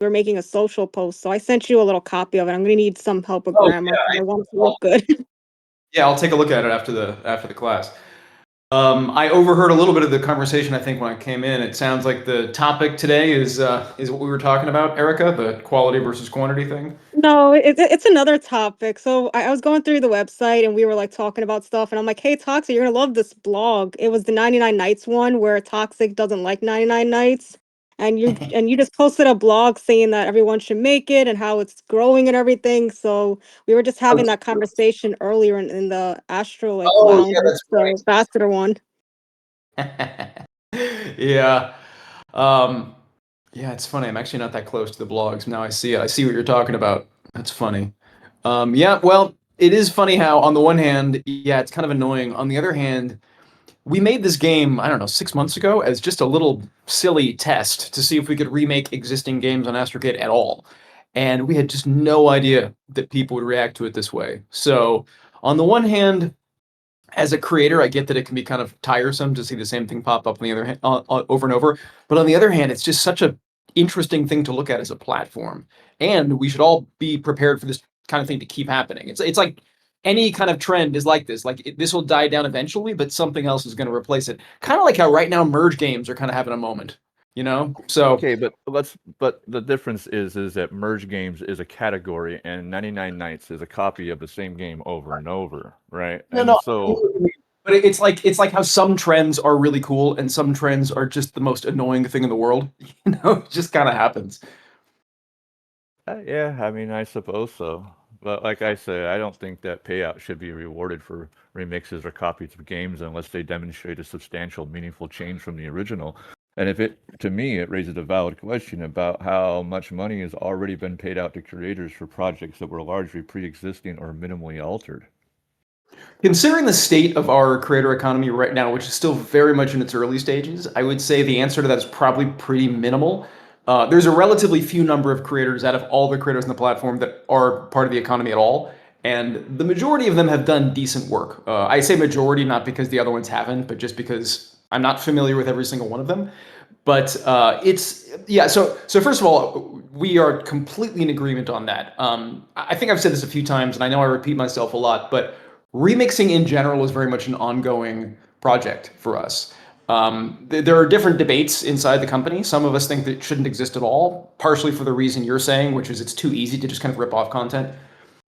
we're making a social post. So I sent you a little copy of it. I'm gonna need some help with Oh grammar yeah, because I want it to look good. yeah. I'll take a look at it after the class. I overheard a little bit of the conversation. I think when I came in, it sounds like the topic today is what we were talking about, Erica, the quality versus quantity thing. No, it's another topic. So I was going through the website and we were like talking about stuff, and I'm like, "Hey, Toxic, you're gonna love this blog." It was the 99 Nights one where Toxic doesn't like 99 Nights, and you just posted a blog saying that everyone should make it and how it's growing and everything. So we were just having that conversation earlier in the Astro like Oh lounge, yeah, that's the ambassador one. right. Yeah. Um, yeah, it's funny. I'm actually not that close to the blogs. Now I see it. I see what you're talking about. That's funny. Yeah, well, it is funny how on the one hand, yeah, it's kind of annoying. On the other hand, we made this game, I don't know, 6 months ago as just a little silly test to see if we could remake existing games on Astrocade at all. And we had just no idea that people would react to it this way. So, on the one hand, as a creator, I get that it can be kind of tiresome to see the same thing pop up on the other hand, over and over. But on the other hand, it's just such a interesting thing to look at as a platform, and we should all be prepared for this kind of thing to keep happening. It's like any kind of trend is like this. Like this will die down eventually, but something else is going to replace it. Kind of like how right now merge games are kind of having a moment, you know? So Okay, but the difference is that merge games is a category and 99 Nights is a copy of the same game over and over, right? no, And no, so but it's like how some trends are really cool and some trends are just the most annoying thing in the world. It just kind of happens. yeah, I mean, I suppose so. But like I said, I don't think that payout should be rewarded for remixes or copies of games unless they demonstrate a substantial, meaningful change from the original. And if it, to me, it raises a valid question about how much money has already been paid out to creators for projects that were largely pre-existing or minimally altered. Considering the state of our creator economy right now, which is still very much in its early stages, I would say the answer to that is probably pretty minimal. There's a relatively few number of creators out of all the creators on the platform that are part of the economy at all, and the majority of them have done decent work. I say majority not because the other ones haven't, but just because I'm not familiar with every single one of them. But it's yeah. So first of all, we are completely in agreement on that. I think I've said this a few times, and I know I repeat myself a lot, but remixing in general is very much an ongoing project for us. There are different debates inside the company. Some of us think that it shouldn't exist at all, partially for the reason you're saying, which is it's too easy to just kind of rip off content.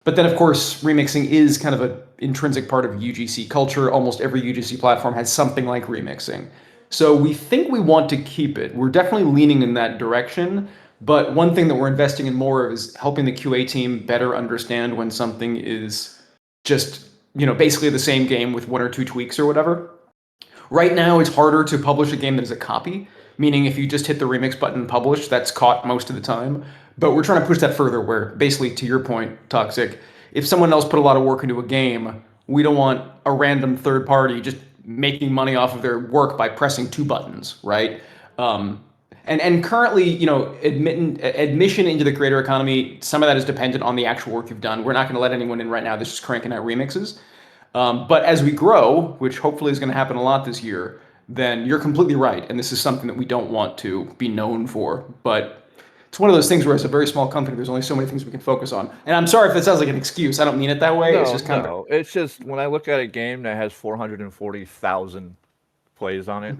But then, of course, remixing is kind of an intrinsic part of UGC culture. Almost every UGC platform has something like remixing. So we think we want to keep it. We're definitely leaning in that direction. But one thing that we're investing in more of is helping the QA team better understand when something is just, basically the same game with one or two tweaks or whatever. Right now, it's harder to publish a game that is a copy, meaning if you just hit the remix button and publish, that's caught most of the time. But we're trying to push that further where, basically, to your point, Toxic, if someone else put a lot of work into a game, we don't want a random third party just making money off of their work by pressing two buttons, right? Um, and currently, admission into the creator economy, some of that is dependent on the actual work you've done. We're not going to let anyone in right now that's just cranking out remixes. But as we grow, which hopefully is going to happen a lot this year, then you're completely right. And this is something that we don't want to be known for. But it's one of those things where it's a very small company. There's only so many things we can focus on. And I'm sorry if that sounds like an excuse. I don't mean it that way. It's No, just kind of. no. It's just when I look at a game that has 440,000 plays on it,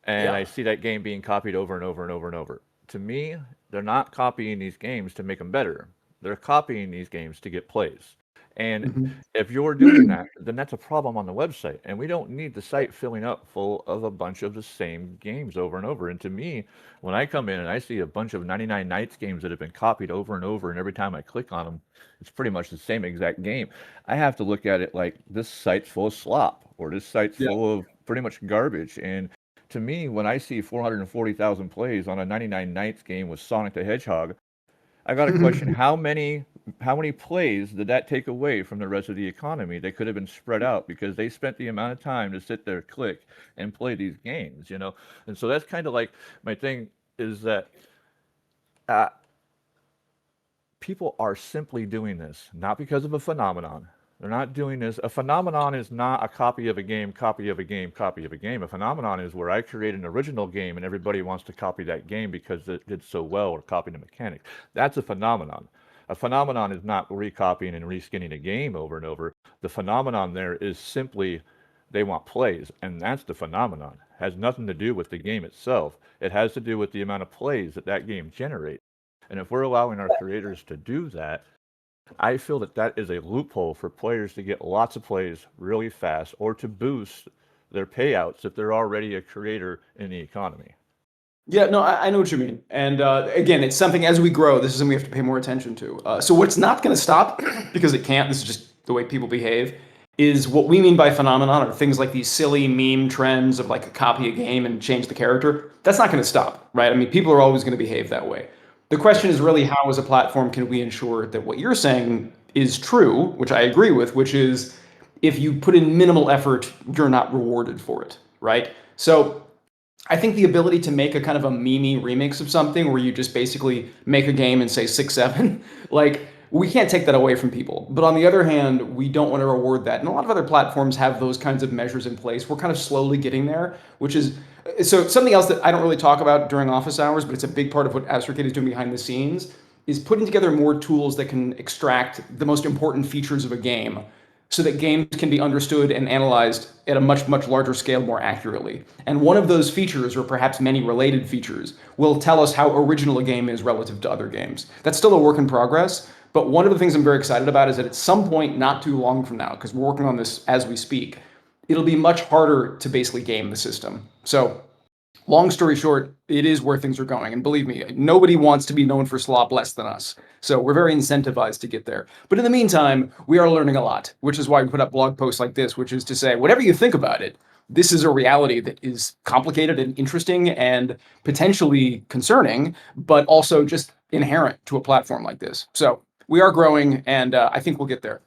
and Yeah. I see that game being copied over and over and over and over. To me, they're not copying these games to make them better. They're copying these games to get plays. And Mhm. if you're doing that, then that's a problem on the website. And we don't need the site filling up full of a bunch of the same games over and over. And to me, when I come in and I see a bunch of 99 Nights games that have been copied over and over, and every time I click on them, it's pretty much the same exact game, I have to look at it like this site's full of slop or this site's Yeah. full of pretty much garbage. And to me, when I see 440,000 plays on a 99 Nights game with Sonic the Hedgehog, I got to question how many plays did that take away from the rest of the economy? They could have been spread out because they spent the amount of time to sit there, click, and play these games. And so that's kind of like my thing is that uh, people are simply doing this not because of a phenomenon, They're not doing this. A phenomenon is not a copy of a game, copy of a game, copy of a game. A phenomenon is where I create an original game and everybody wants to copy that game because it did so well or copy the mechanics. That's a phenomenon. A phenomenon is not recopying and reskinning a game over and over. The phenomenon there is simply they want plays, and that's the phenomenon. It has nothing to do with the game itself. It has to do with the amount of plays that that game generates. And if we're allowing our creators to do that, I feel that that is a loophole for players to get lots of plays really fast or to boost their payouts if they're already a creator in the economy. Yeah, no, I know what you mean. And again, it's something as we grow, this is something we have to pay more attention to. So what's not going to stop, because it can't, this is just the way people behave, is what we mean by phenomenon are things like these silly meme trends of like a copy a game and change the character. That's not going to stop, right? I mean, people are always going to behave that way. The question is really how, as a platform, can we ensure that what you're saying is true, which I agree with, which is if you put in minimal effort, you're not rewarded for it, right? So I think the ability to make a kind of a meme remix of something where you just basically make a game and say 6-7, like we can't take that away from people. But on the other hand, we don't want to reward that. And a lot of other platforms have those kinds of measures in place. We're kind of slowly getting there, which is so something else that I don't really talk about during office hours, but it's a big part of what Astrocade is doing behind the scenes is putting together more tools that can extract the most important features of a game so that games can be understood and analyzed at a much, much larger scale more accurately. And one of those features, or perhaps many related features, will tell us how original a game is relative to other games. That's still a work in progress, but one of the things I'm very excited about is that at some point, not too long from now, because we're working on this as we speak, it'll be much harder to basically game the system. So long story short, it is where things are going. And believe me, nobody wants to be known for slop less than us. So we're very incentivized to get there. But in the meantime, we are learning a lot, which is why we put up blog posts like this, which is to say, whatever you think about it, this is a reality that is complicated and interesting and potentially concerning, but also just inherent to a platform like this. So we are growing, and I think we'll get there.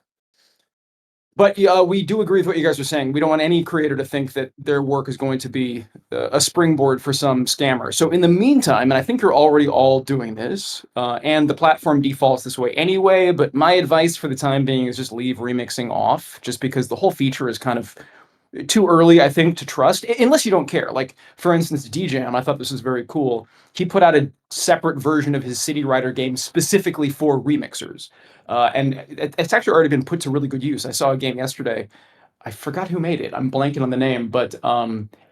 But we do agree with what you guys are saying. We don't want any creator to think that their work is going to be a springboard for some scammer. So in the meantime, and I think you're already all doing this, and the platform defaults this way anyway, but my advice for the time being is just leave remixing off, just because the whole feature is kind of too early, I think, to trust, unless you don't care. Like, for instance, DJam, I thought this was very cool. He put out a separate version of his City Rider game specifically for remixers. And it's actually already been put to really good use. I saw a game yesterday. I forgot who made it. I'm blanking on the name, but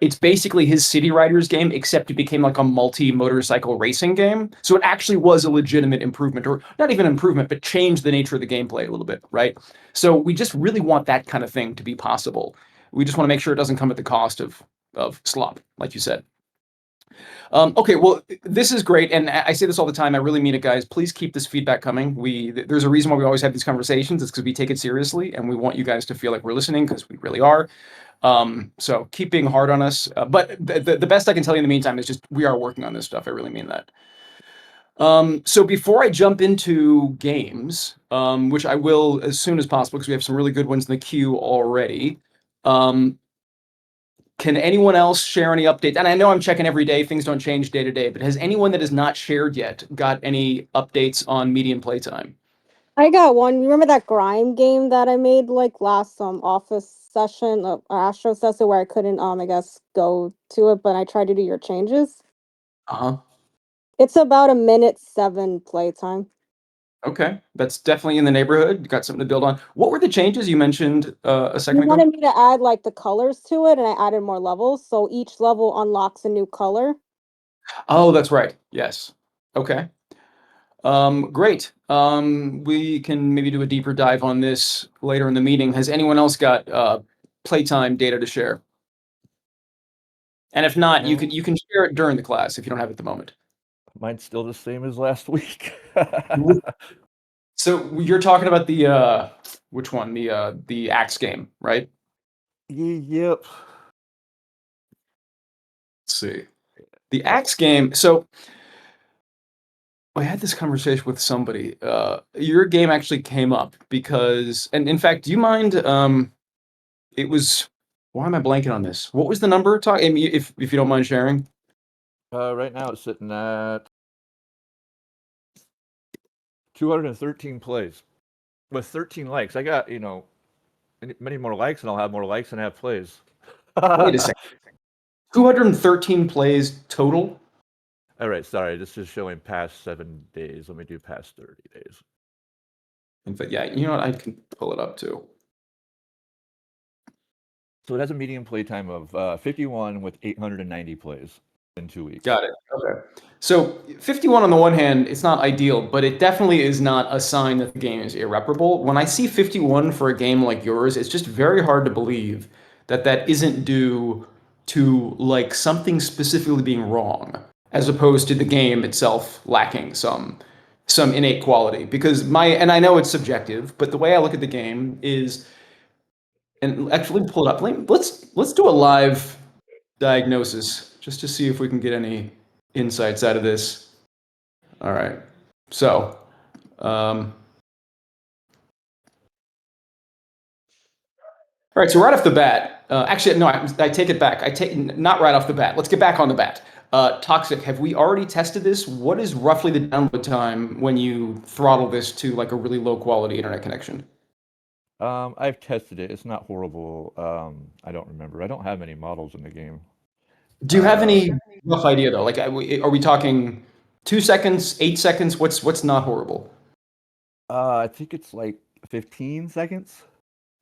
it's basically his City Riders game, except it became like a multi-motorcycle racing game. So it actually was a legitimate improvement, or not even improvement, but changed the nature of the gameplay a little bit, right? So we just really want that kind of thing to be possible. We just want to make sure it doesn't come at the cost of slop, like you said. Okay, well, this is great, and I say this all the time. I really mean it, guys. Please keep this feedback coming. There's a reason why we always have these conversations. It's because we take it seriously, and we want you guys to feel like we're listening, because we really are. So keep being hard on us. But the best I can tell you in the meantime is just we are working on this stuff. I really mean that. So before I jump into games, which I will as soon as possible, because we have some really good ones in the queue already. Can anyone else share any updates? And I know I'm checking every day, things don't change day to day, but has anyone that has not shared yet got any updates on median playtime? I got one. Remember that grime game that I made like last office session, Astro session, where I couldn't I guess go to it, but I tried to do your changes. Uh-huh. It's about a minute 7 playtime. Okay, that's definitely in the neighborhood. Got something to build on. What were the changes you mentioned a You second ago? wanted me to add like the colors to it, and I added more levels, so each level unlocks a new color. Oh, that's right. Yes. Okay. Great. We can maybe do a deeper dive on this later in the meeting. Has anyone else got playtime data to share? And if not, you can share it during the class if you don't have it at the moment. Mine's still the same as last week. So you're talking about the which one? The Axe game, right? Yep. Let's see. The Axe game. So I had this conversation with somebody. Your game actually came up because, and in fact, do you mind? It was. Why am I blanking on this? What was the number? Talk if you don't mind sharing. Right now it's sitting at 213 plays with 13 likes. I got, many more likes, and I'll have more likes and have plays. Wait a second. 213 plays total? All right, sorry, this is showing past 7 days. Let me do past 30 days. In fact, yeah, you know what? I can pull it up too. So it has a median play time of 51 with 890 plays in 2 weeks. Got it. Okay. So 51 on the one hand, it's not ideal, but it definitely is not a sign that the game is irreparable. When I see 51 for a game like yours, it's just very hard to believe that that isn't due to like something specifically being wrong, as opposed to the game itself lacking some innate quality. Because and I know it's subjective, but the way I look at the game is, and actually pull it up. Let's do a live diagnosis just to see if we can get any insights out of this. All right. So, all right. So right off the bat, actually, no, I take it back. I take not right off the bat. Let's get back on the bat. Toxic. Have we already tested this? What is roughly the download time when you throttle this to like a really low quality internet connection? I've tested it. It's not horrible. I don't remember. I don't have many models in the game. Do you have any rough idea though? Like, are we talking 2 seconds, 8 seconds? What's not horrible? I think it's like 15 seconds.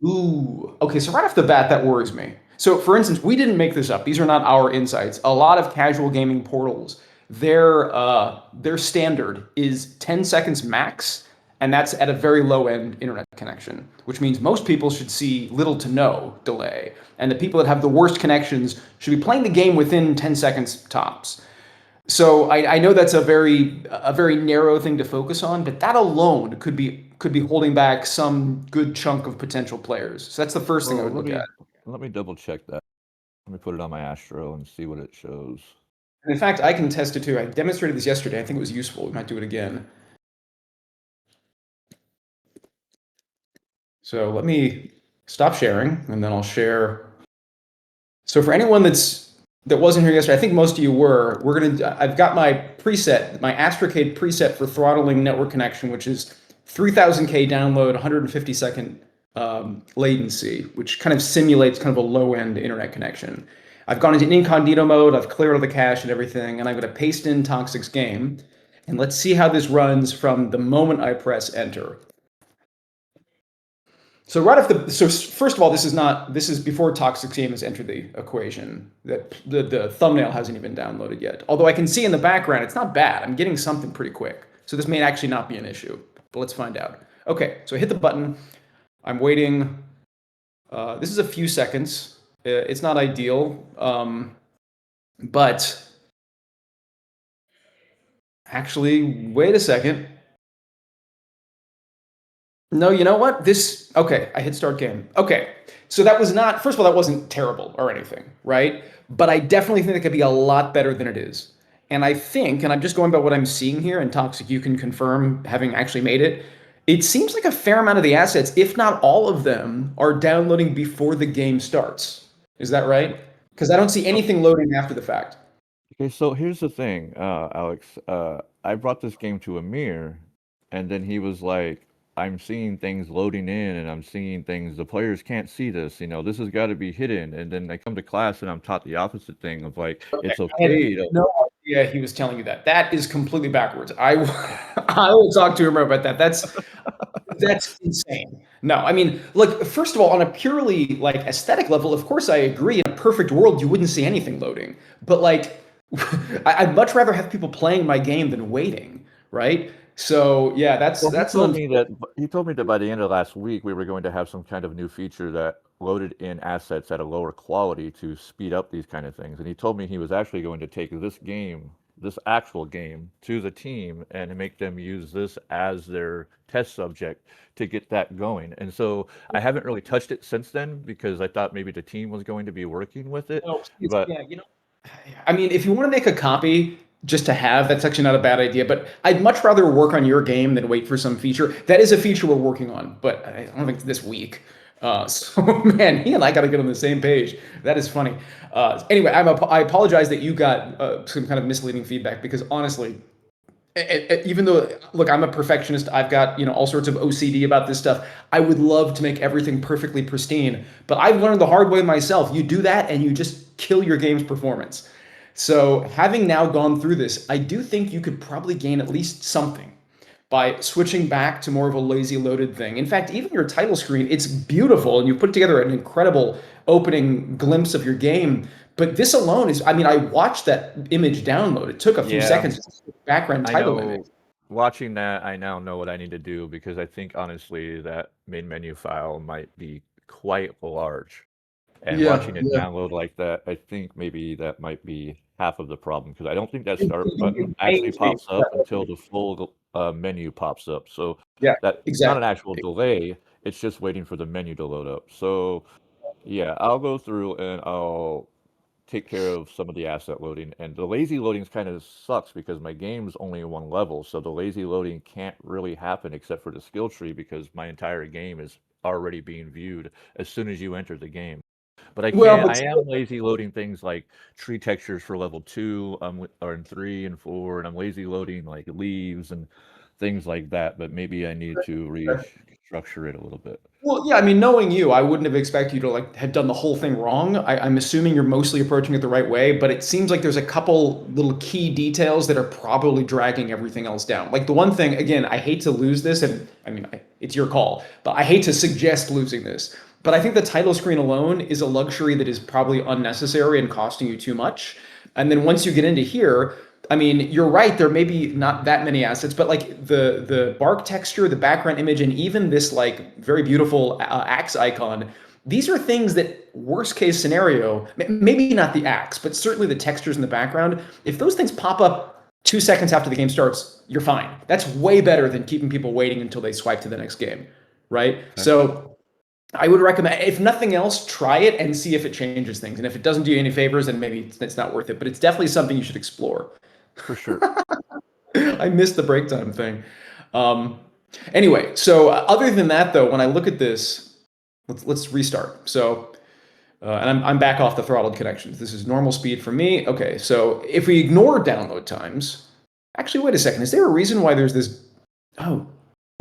Ooh, okay. So right off the bat, that worries me. So, for instance, we didn't make this up. These are not our insights. A lot of casual gaming portals, their standard is 10 seconds max, and that's at a very low end internet connection, which means most people should see little to no delay, and the people that have the worst connections should be playing the game within 10 seconds tops. So I know that's a very narrow thing to focus on, but that alone could be holding back some good chunk of potential players. So that's the first thing I would look at. Let me double check that. Let me put it on my Astro and see what it shows. And in fact, I can test it too. I demonstrated this yesterday. I think it was useful. We might do it again. So let me stop sharing, and then I'll share. So for anyone that wasn't here yesterday, I think most of you were. I've got my preset, my Astrocade preset for throttling network connection, which is 3000K download, 150-second latency, which kind of simulates kind of a low-end internet connection. I've gone into incognito mode. I've cleared all the cache and everything, and I'm going to paste in Toxic's game, and let's see how this runs from the moment I press enter. So first of all, this is before Toxic's game has entered the equation. That the thumbnail hasn't even downloaded yet. Although I can see in the background, it's not bad. I'm getting something pretty quick. So this may actually not be an issue, but let's find out. Okay, so I hit the button. I'm waiting. This is a few seconds. It's not ideal, but actually, wait a second. No, you know what? Okay, I hit start game. Okay, so that was not, first of all, that wasn't terrible or anything, right? But I definitely think it could be a lot better than it is. And I think, and I'm just going by what I'm seeing here, and Toxic, you can confirm having actually made it, it seems like a fair amount of the assets, if not all of them, are downloading before the game starts. Is that right? Because I don't see anything loading after the fact. Okay, so here's the thing, Alex. I brought this game to Amir, and then he was like, I'm seeing things loading in, and I'm seeing things, the players can't see this, this has got to be hidden. And then I come to class, and I'm taught the opposite thing of like, it's okay. No idea he was telling you that. That is completely backwards. I will talk to him about that. That's insane. No, I mean, look, first of all, on a purely like aesthetic level, of course I agree. In a perfect world, you wouldn't see anything loading. But like, I'd much rather have people playing my game than waiting, right? So yeah, that's he told me that by the end of last week we were going to have some kind of new feature that loaded in assets at a lower quality to speed up these kind of things. And he told me he was actually going to take this actual game to the team and make them use this as their test subject to get that going. And so I haven't really touched it since then because I thought maybe the team was going to be working with it. But yeah, I mean, if you want to make a copy just to have, that's actually not a bad idea. But I'd much rather work on your game than wait for some feature. That is a feature we're working on, but I don't think it's this week. So man, he and I got to get on the same page. That is funny. Anyway, I apologize that you got some kind of misleading feedback because honestly, Even though, look, I'm a perfectionist, I've got, all sorts of OCD about this stuff. I would love to make everything perfectly pristine, but I've learned the hard way myself. You do that and you just kill your game's performance. So having now gone through this, I do think you could probably gain at least something by switching back to more of a lazy loaded thing. In fact, even your title screen, it's beautiful and you put together an incredible opening glimpse of your game. But this alone is, I mean, I watched that image download. It took a few Yeah, seconds to see the background I title image. know. Watching that, I now know what I need to do because I think honestly that main menu file might be quite large. And Yeah, watching it yeah. download like that, I think maybe that might be half of the problem because I don't think that start button It actually may take pops up until the full menu pops up. So Yeah, that it's not an exactly. actual delay; it's just waiting for the menu to load up. So yeah, I'll go through and I'll take care of some of the asset loading. And the lazy loading kind of sucks because my game's only one level, so the lazy loading can't really happen except for the skill tree because my entire game is already being viewed as soon as you enter the game. But Well, but I am lazy loading things like tree textures for level 2, or in 3 and 4, and I'm lazy loading like leaves and things like that, but maybe I need to restructure it a little bit. Well, yeah, I mean, knowing you, I wouldn't have expected you to like have done the whole thing wrong. I'm assuming you're mostly approaching it the right way, but it seems like there's a couple little key details that are probably dragging everything else down. Like the one thing, again, I hate to lose this, and I mean, it's your call, but I hate to suggest losing this. But I think the title screen alone is a luxury that is probably unnecessary and costing you too much. And then once you get into here, I mean, you're right. There may be not that many assets, but like the bark texture, the background image, and even this like very beautiful axe icon. These are things that, worst case scenario, maybe not the axe, but certainly the textures in the background. If those things pop up 2 seconds after the game starts, you're fine. That's way better than keeping people waiting until they swipe to the next game, right? Okay. So I would recommend, if nothing else, try it and see if it changes things. And if it doesn't do you any favors, then maybe it's not worth it. But it's definitely something you should explore. For sure. I missed the break time thing. Um, anyway, so other than that, though, when I look at this, let's restart. So, and I'm back off the throttled connections. This is normal speed for me. Okay, so if we ignore download times, actually, wait a second. Is there a reason why there's this? Oh,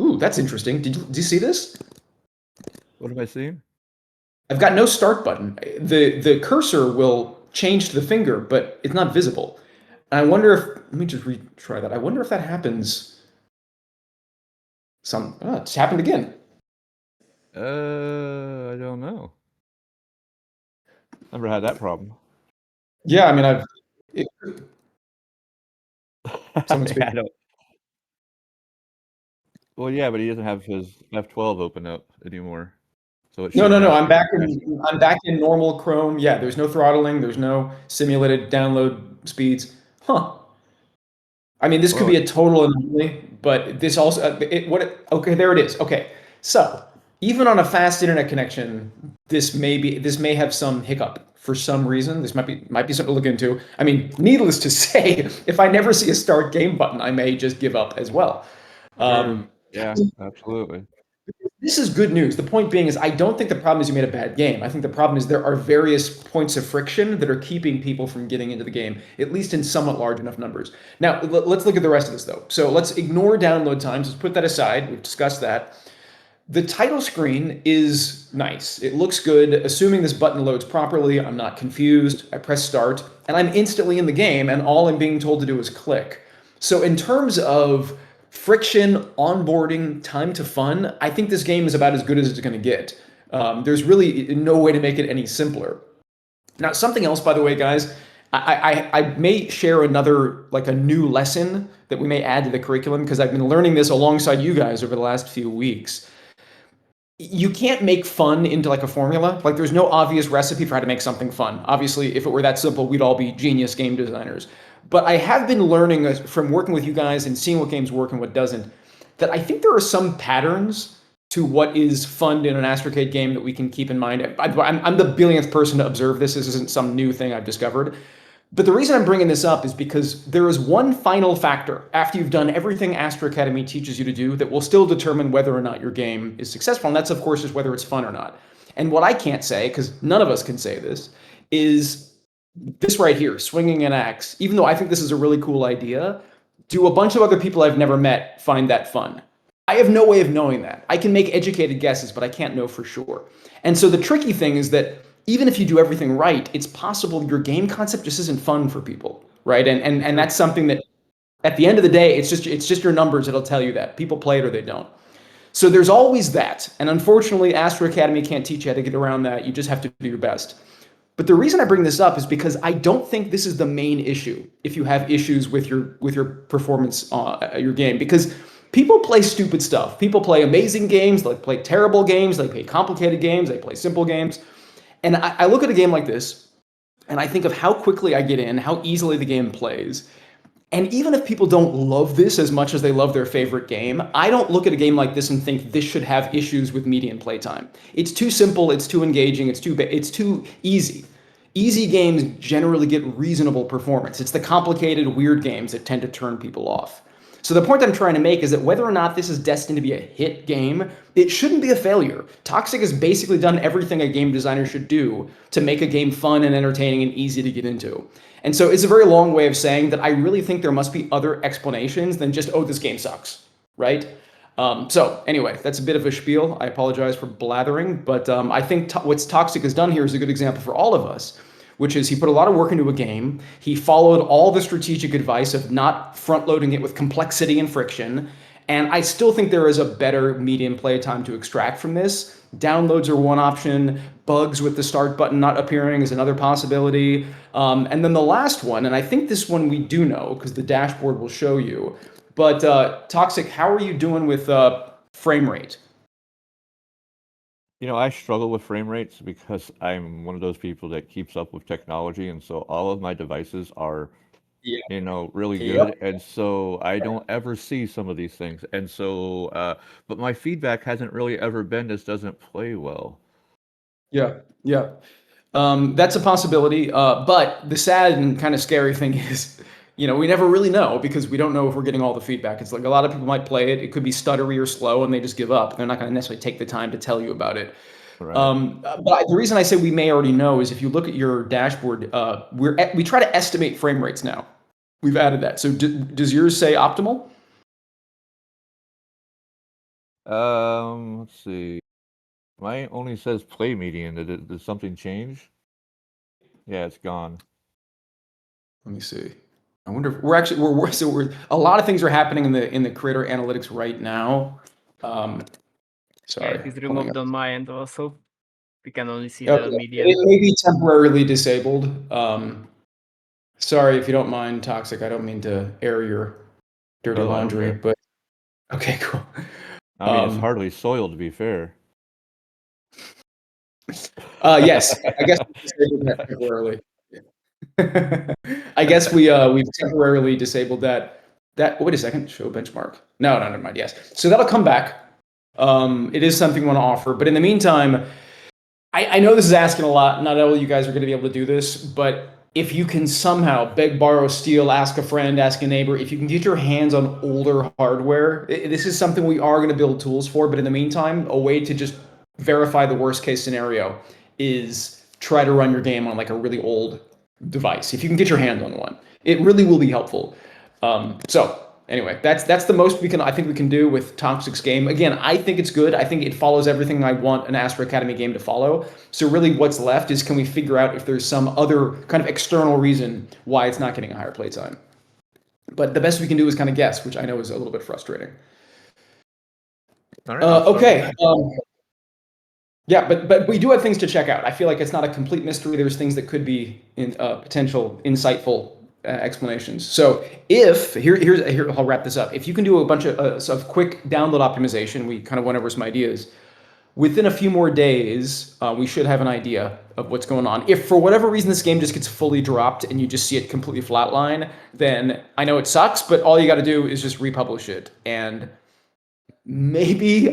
ooh, that's interesting. Did you see this? What am I seeing? I've got no start button. The cursor will change to the finger, but it's not visible. And I wonder if, let me just retry that. I wonder if that happens it's happened again. I don't know. Never had that problem. Yeah, I mean, it, someone's I don't. Well, yeah, but he doesn't have his F12 open up anymore, so it no, no, shouldn't no. actually be crashing. I'm back in normal Chrome. Yeah, there's no throttling. There's no simulated download speeds. Huh. I mean, this could Well, be a total anomaly, but this also okay, there it is. Okay. So, even on a fast internet connection, this may have some hiccup for some reason. This might be something to look into. I mean, needless to say, if I never see a start game button, I may just give up as well. sure. Um, Yeah, absolutely. this is good news. The point being is, I don't think the problem is you made a bad game. I think the problem is there are various points of friction that are keeping people from getting into the game, at least in somewhat large enough numbers. Now, let's look at the rest of this, though. So let's ignore download times. Let's put that aside. We've discussed that. The title screen is nice. It looks good. Assuming this button loads properly, I'm not confused. I press start, and I'm instantly in the game, and all I'm being told to do is click. So in terms of friction, onboarding, time to fun, I think this game is about as good as it's going to get. There's really no way to make it any simpler. Now, something else, by the way, guys, I may share another, like a new lesson that we may add to the curriculum because I've been learning this alongside you guys over the last few weeks. You can't make fun into like a formula. Like there's no obvious recipe for how to make something fun. Obviously, if it were that simple, we'd all be genius game designers. But I have been learning from working with you guys and seeing what games work and what doesn't, that I think there are some patterns to what is fun in an Astrocade game that we can keep in mind. I'm the billionth person to observe this. This isn't some new thing I've discovered. But the reason I'm bringing this up is because there is one final factor after you've done everything Astro Academy teaches you to do that will still determine whether or not your game is successful. And that's, of course, is whether it's fun or not. And what I can't say, because none of us can say this, is this right here, swinging an axe. Even though I think this is a really cool idea, Do a bunch of other people I've never met find that fun? I have no way of knowing that. I can make educated guesses, but I can't know for sure. And so the tricky thing is that even if you do everything right, it's possible your game concept just isn't fun for people, right? And that's something that at the end of the day, it's just your numbers that'll tell you that. People play it or they don't. So there's always that. And unfortunately, Astro Academy can't teach you how to get around that. You just have to do your best. But the reason I bring this up is because I don't think this is the main issue if you have issues with your performance your game, because people play stupid stuff. People play amazing games, they play terrible games, they play complicated games, they play simple games. And I look at a game like this and I think of how quickly I get in, how easily the game plays. And even if people don't love this as much as they love their favorite game, I don't look at a game like this and think this should have issues with median playtime. It's too simple, it's too engaging, it's too easy. Easy games generally get reasonable performance. It's the complicated, weird games that tend to turn people off. So the point I'm trying to make is that whether or not this is destined to be a hit game, it shouldn't be a failure. Toxic has basically done everything a game designer should do to make a game fun and entertaining and easy to get into. And so it's a very long way of saying that I really think there must be other explanations than just, oh, this game sucks, right? So anyway, that's a bit of a spiel. I apologize for blathering, but I think what Toxic has done here is a good example for all of us, which is he put a lot of work into a game. He followed all the strategic advice of not front-loading it with complexity and friction. And I still think there is a better medium playtime to extract from this. Downloads are one option. Bugs with the start button not appearing is another possibility. And then the last one, and I think this one we do know because the dashboard will show you, but Toxic, how are you doing with frame rate? I struggle with frame rates because I'm one of those people that keeps up with technology, and so all of my devices are, Yeah. really Yep. good, and so I don't ever see some of these things, and so, but my feedback hasn't really ever been this doesn't play well. Yeah. Yeah. That's a possibility. But the sad and kind of scary thing is, we never really know because we don't know if we're getting all the feedback. It's like a lot of people might play it. It could be stuttery or slow and they just give up. They're not going to necessarily take the time to tell you about it. Right. But the reason I say we may already know is if you look at your dashboard, we try to estimate frame rates now. We've added that. So does yours say optimal? Let's see. Mine only says play median. Did something change? Yeah, it's gone. Let me see. I wonder if we're a lot of things are happening in the creator analytics right now. Yeah, Sorry. it is pulling removed up. on my end also. We can only see Okay. the It median. may be temporarily disabled. Sorry if you don't mind, Toxic. I don't mean to air your dirty Oh, I don't laundry, care. but okay, cool. I mean, it's hardly soiled, to be fair. Yes, I guess we disabled that temporarily. I guess we've temporarily disabled that. Wait a second, show benchmark. No, never mind. Yes, so that'll come back. It is something we want to offer, but in the meantime, I know this is asking a lot. Not all you guys are going to be able to do this, but if you can somehow beg, borrow, steal, ask a friend, ask a neighbor, if you can get your hands on older hardware, this is something we are going to build tools for. But in the meantime, a way to just verify the worst case scenario is try to run your game on like a really old device. If you can get your hand on one, it really will be helpful. So anyway, that's the most I think we can do with Toxic's game. Again, I think it's good. I think it follows everything I want an Astro Academy game to follow. So really what's left is, can we figure out if there's some other kind of external reason why it's not getting a higher playtime? But the best we can do is kind of guess, which I know is a little bit frustrating. All right, okay. Yeah, but we do have things to check out. I feel like it's not a complete mystery. There's things that could be potential insightful explanations. So here I'll wrap this up. If you can do a bunch of quick download optimization, we kind of went over some ideas. Within a few more days, we should have an idea of what's going on. If for whatever reason this game just gets fully dropped and you just see it completely flatline, then I know it sucks, but all you got to do is just republish it and maybe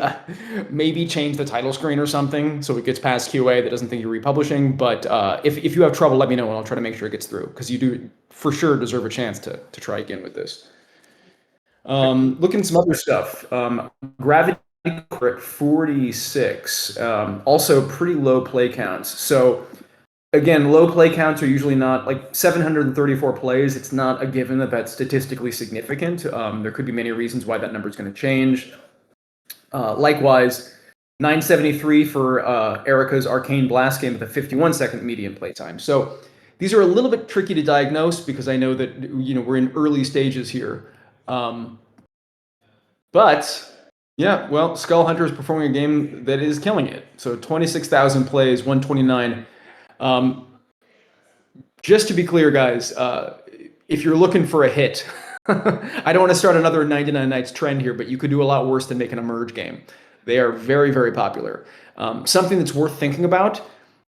change the title screen or something so it gets past QA that doesn't think you're republishing. But if you have trouble, let me know and I'll try to make sure it gets through, because you do for sure deserve a chance to try again with this. Looking at some other stuff. Gravity at 46, also pretty low play counts. So again, low play counts are usually not like 734 plays. It's not a given that that's statistically significant. There could be many reasons why that number is going to change. Likewise, 973 for Erica's Arcane Blast game with a 51-second median playtime. So these are a little bit tricky to diagnose because I know that we're in early stages here. But yeah, well, Skull Hunter is performing a game that is killing it. So 26,000 plays, 129. Just to be clear, guys, if you're looking for a hit, I don't want to start another 99 Nights trend here, but you could do a lot worse than making a merge game. They are very, very popular. Something that's worth thinking about,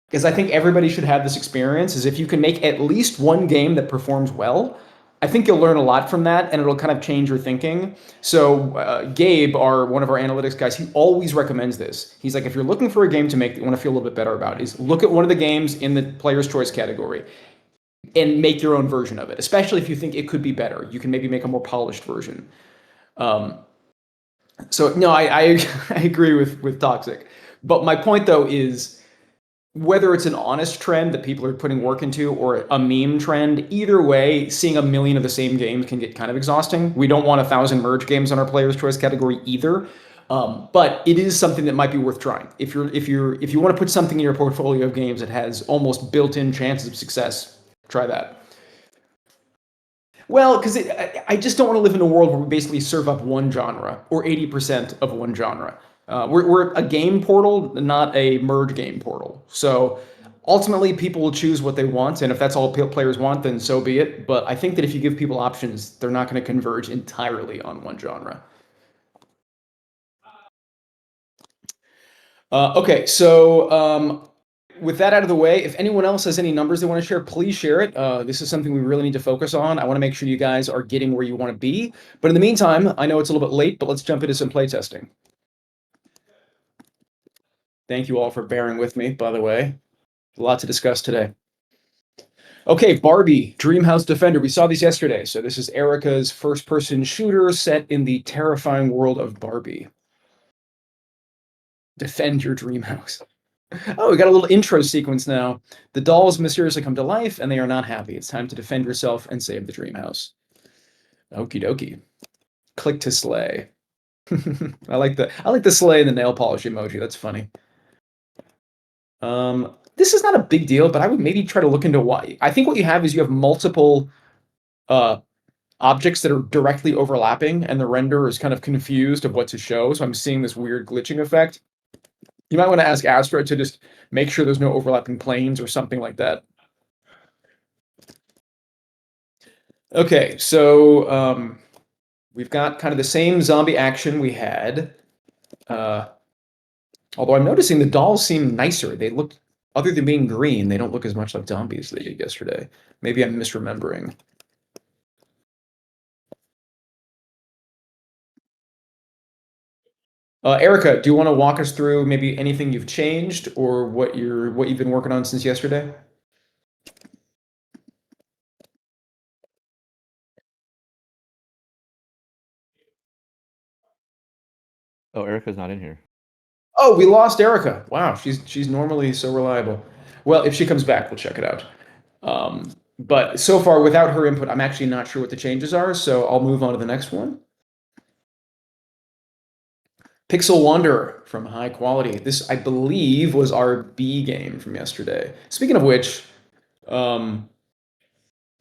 because I think everybody should have this experience, is if you can make at least one game that performs well, I think you'll learn a lot from that, and it'll kind of change your thinking. So Gabe, one of our analytics guys, he always recommends this. He's like, if you're looking for a game to make that you want to feel a little bit better about, is look at one of the games in the Player's Choice category and make your own version of it, especially if you think it could be better. You can maybe make a more polished version. So no, I agree with Toxic. But my point, though, is whether it's an honest trend that people are putting work into or a meme trend, either way, seeing a million of the same games can get kind of exhausting. We don't want 1,000 merge games on our Player's Choice category either. But it is something that might be worth trying. If you want to put something in your portfolio of games that has almost built-in chances of success, try that. Well, because I just don't want to live in a world where we basically serve up one genre or 80% of one genre. We're a game portal, not a merge game portal. So ultimately, people will choose what they want, and if that's all players want, then so be it. But I think that if you give people options, they're not going to converge entirely on one genre. Okay, so with that out of the way, if anyone else has any numbers they want to share, please share it. This is something we really need to focus on. I want to make sure you guys are getting where you want to be. But in the meantime, I know it's a little bit late, but let's jump into some playtesting. Thank you all for bearing with me, by the way. A lot to discuss today. Okay, Barbie, Dreamhouse Defender. We saw these yesterday. So this is Erica's first-person shooter set in the terrifying world of Barbie. Defend your dream house. Oh, we got a little intro sequence now. The dolls mysteriously come to life, and they are not happy. It's time to defend yourself and save the dream house. Okie dokie. Click to slay. I like the slay and the nail polish emoji. That's funny. This is not a big deal, but I would maybe try to look into why. I think what you have is you have multiple objects that are directly overlapping, and the render is kind of confused of what to show. So I'm seeing this weird glitching effect. You might want to ask Astro to just make sure there's no overlapping planes or something like that. Okay, so we've got kind of the same zombie action we had. Although I'm noticing the dolls seem nicer. They look, other than being green, they don't look as much like zombies as they did yesterday. Maybe I'm misremembering. Erica, do you want to walk us through maybe anything you've changed or what you've been working on since yesterday? Oh, Erica's not in here. Oh, we lost Erica. Wow, she's normally so reliable. Well, if she comes back, we'll check it out. But so far, without her input, I'm actually not sure what the changes are, so I'll move on to the next one. Pixel Wanderer from High Quality. This, I believe, was our B game from yesterday. Speaking of which, I'm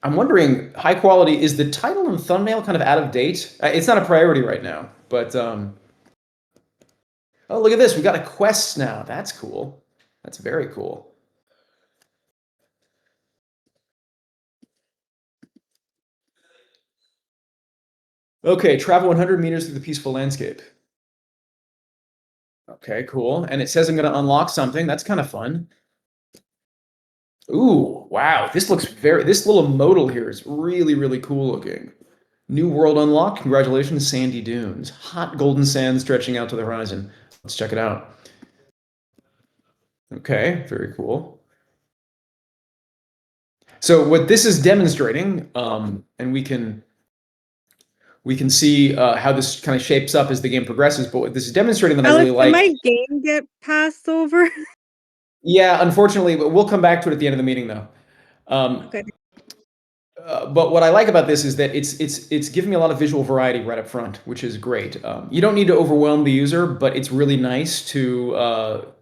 wondering, High Quality, is the title and thumbnail kind of out of date? It's not a priority right now, but oh, look at this. We got a quest now. That's cool. That's very cool. Okay, travel 100 meters through the peaceful landscape. Okay, cool. And it says I'm going to unlock something. That's kind of fun. Ooh, wow. This little modal here is really, really cool looking. New world unlocked. Congratulations, Sandy Dunes. Hot golden sand stretching out to the horizon. Let's check it out. Okay, very cool. So what this is demonstrating, and we can see how this kind of shapes up as the game progresses, but what this is demonstrating that I really like... Did my game get passed over? Yeah, unfortunately, but we'll come back to it at the end of the meeting, though. Okay. But what I like about this is that it's giving me a lot of visual variety right up front, which is great. You don't need to overwhelm the user, but it's really nice to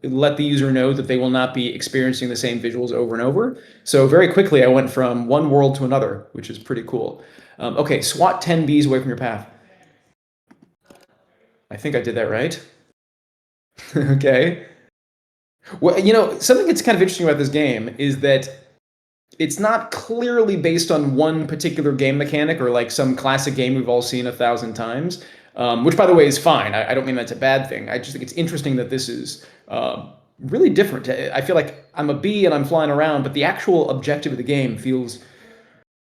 let the user know that they will not be experiencing the same visuals over and over. So very quickly, I went from one world to another, which is pretty cool. Okay, swat 10 bees away from your path. I think I did that right. Okay. Well, something that's kind of interesting about this game is that it's not clearly based on one particular game mechanic or like some classic game we've all seen 1,000 times, which, by the way, is fine. I don't mean that's a bad thing. I just think it's interesting that this is really different. I feel like I'm a bee and I'm flying around, but the actual objective of the game feels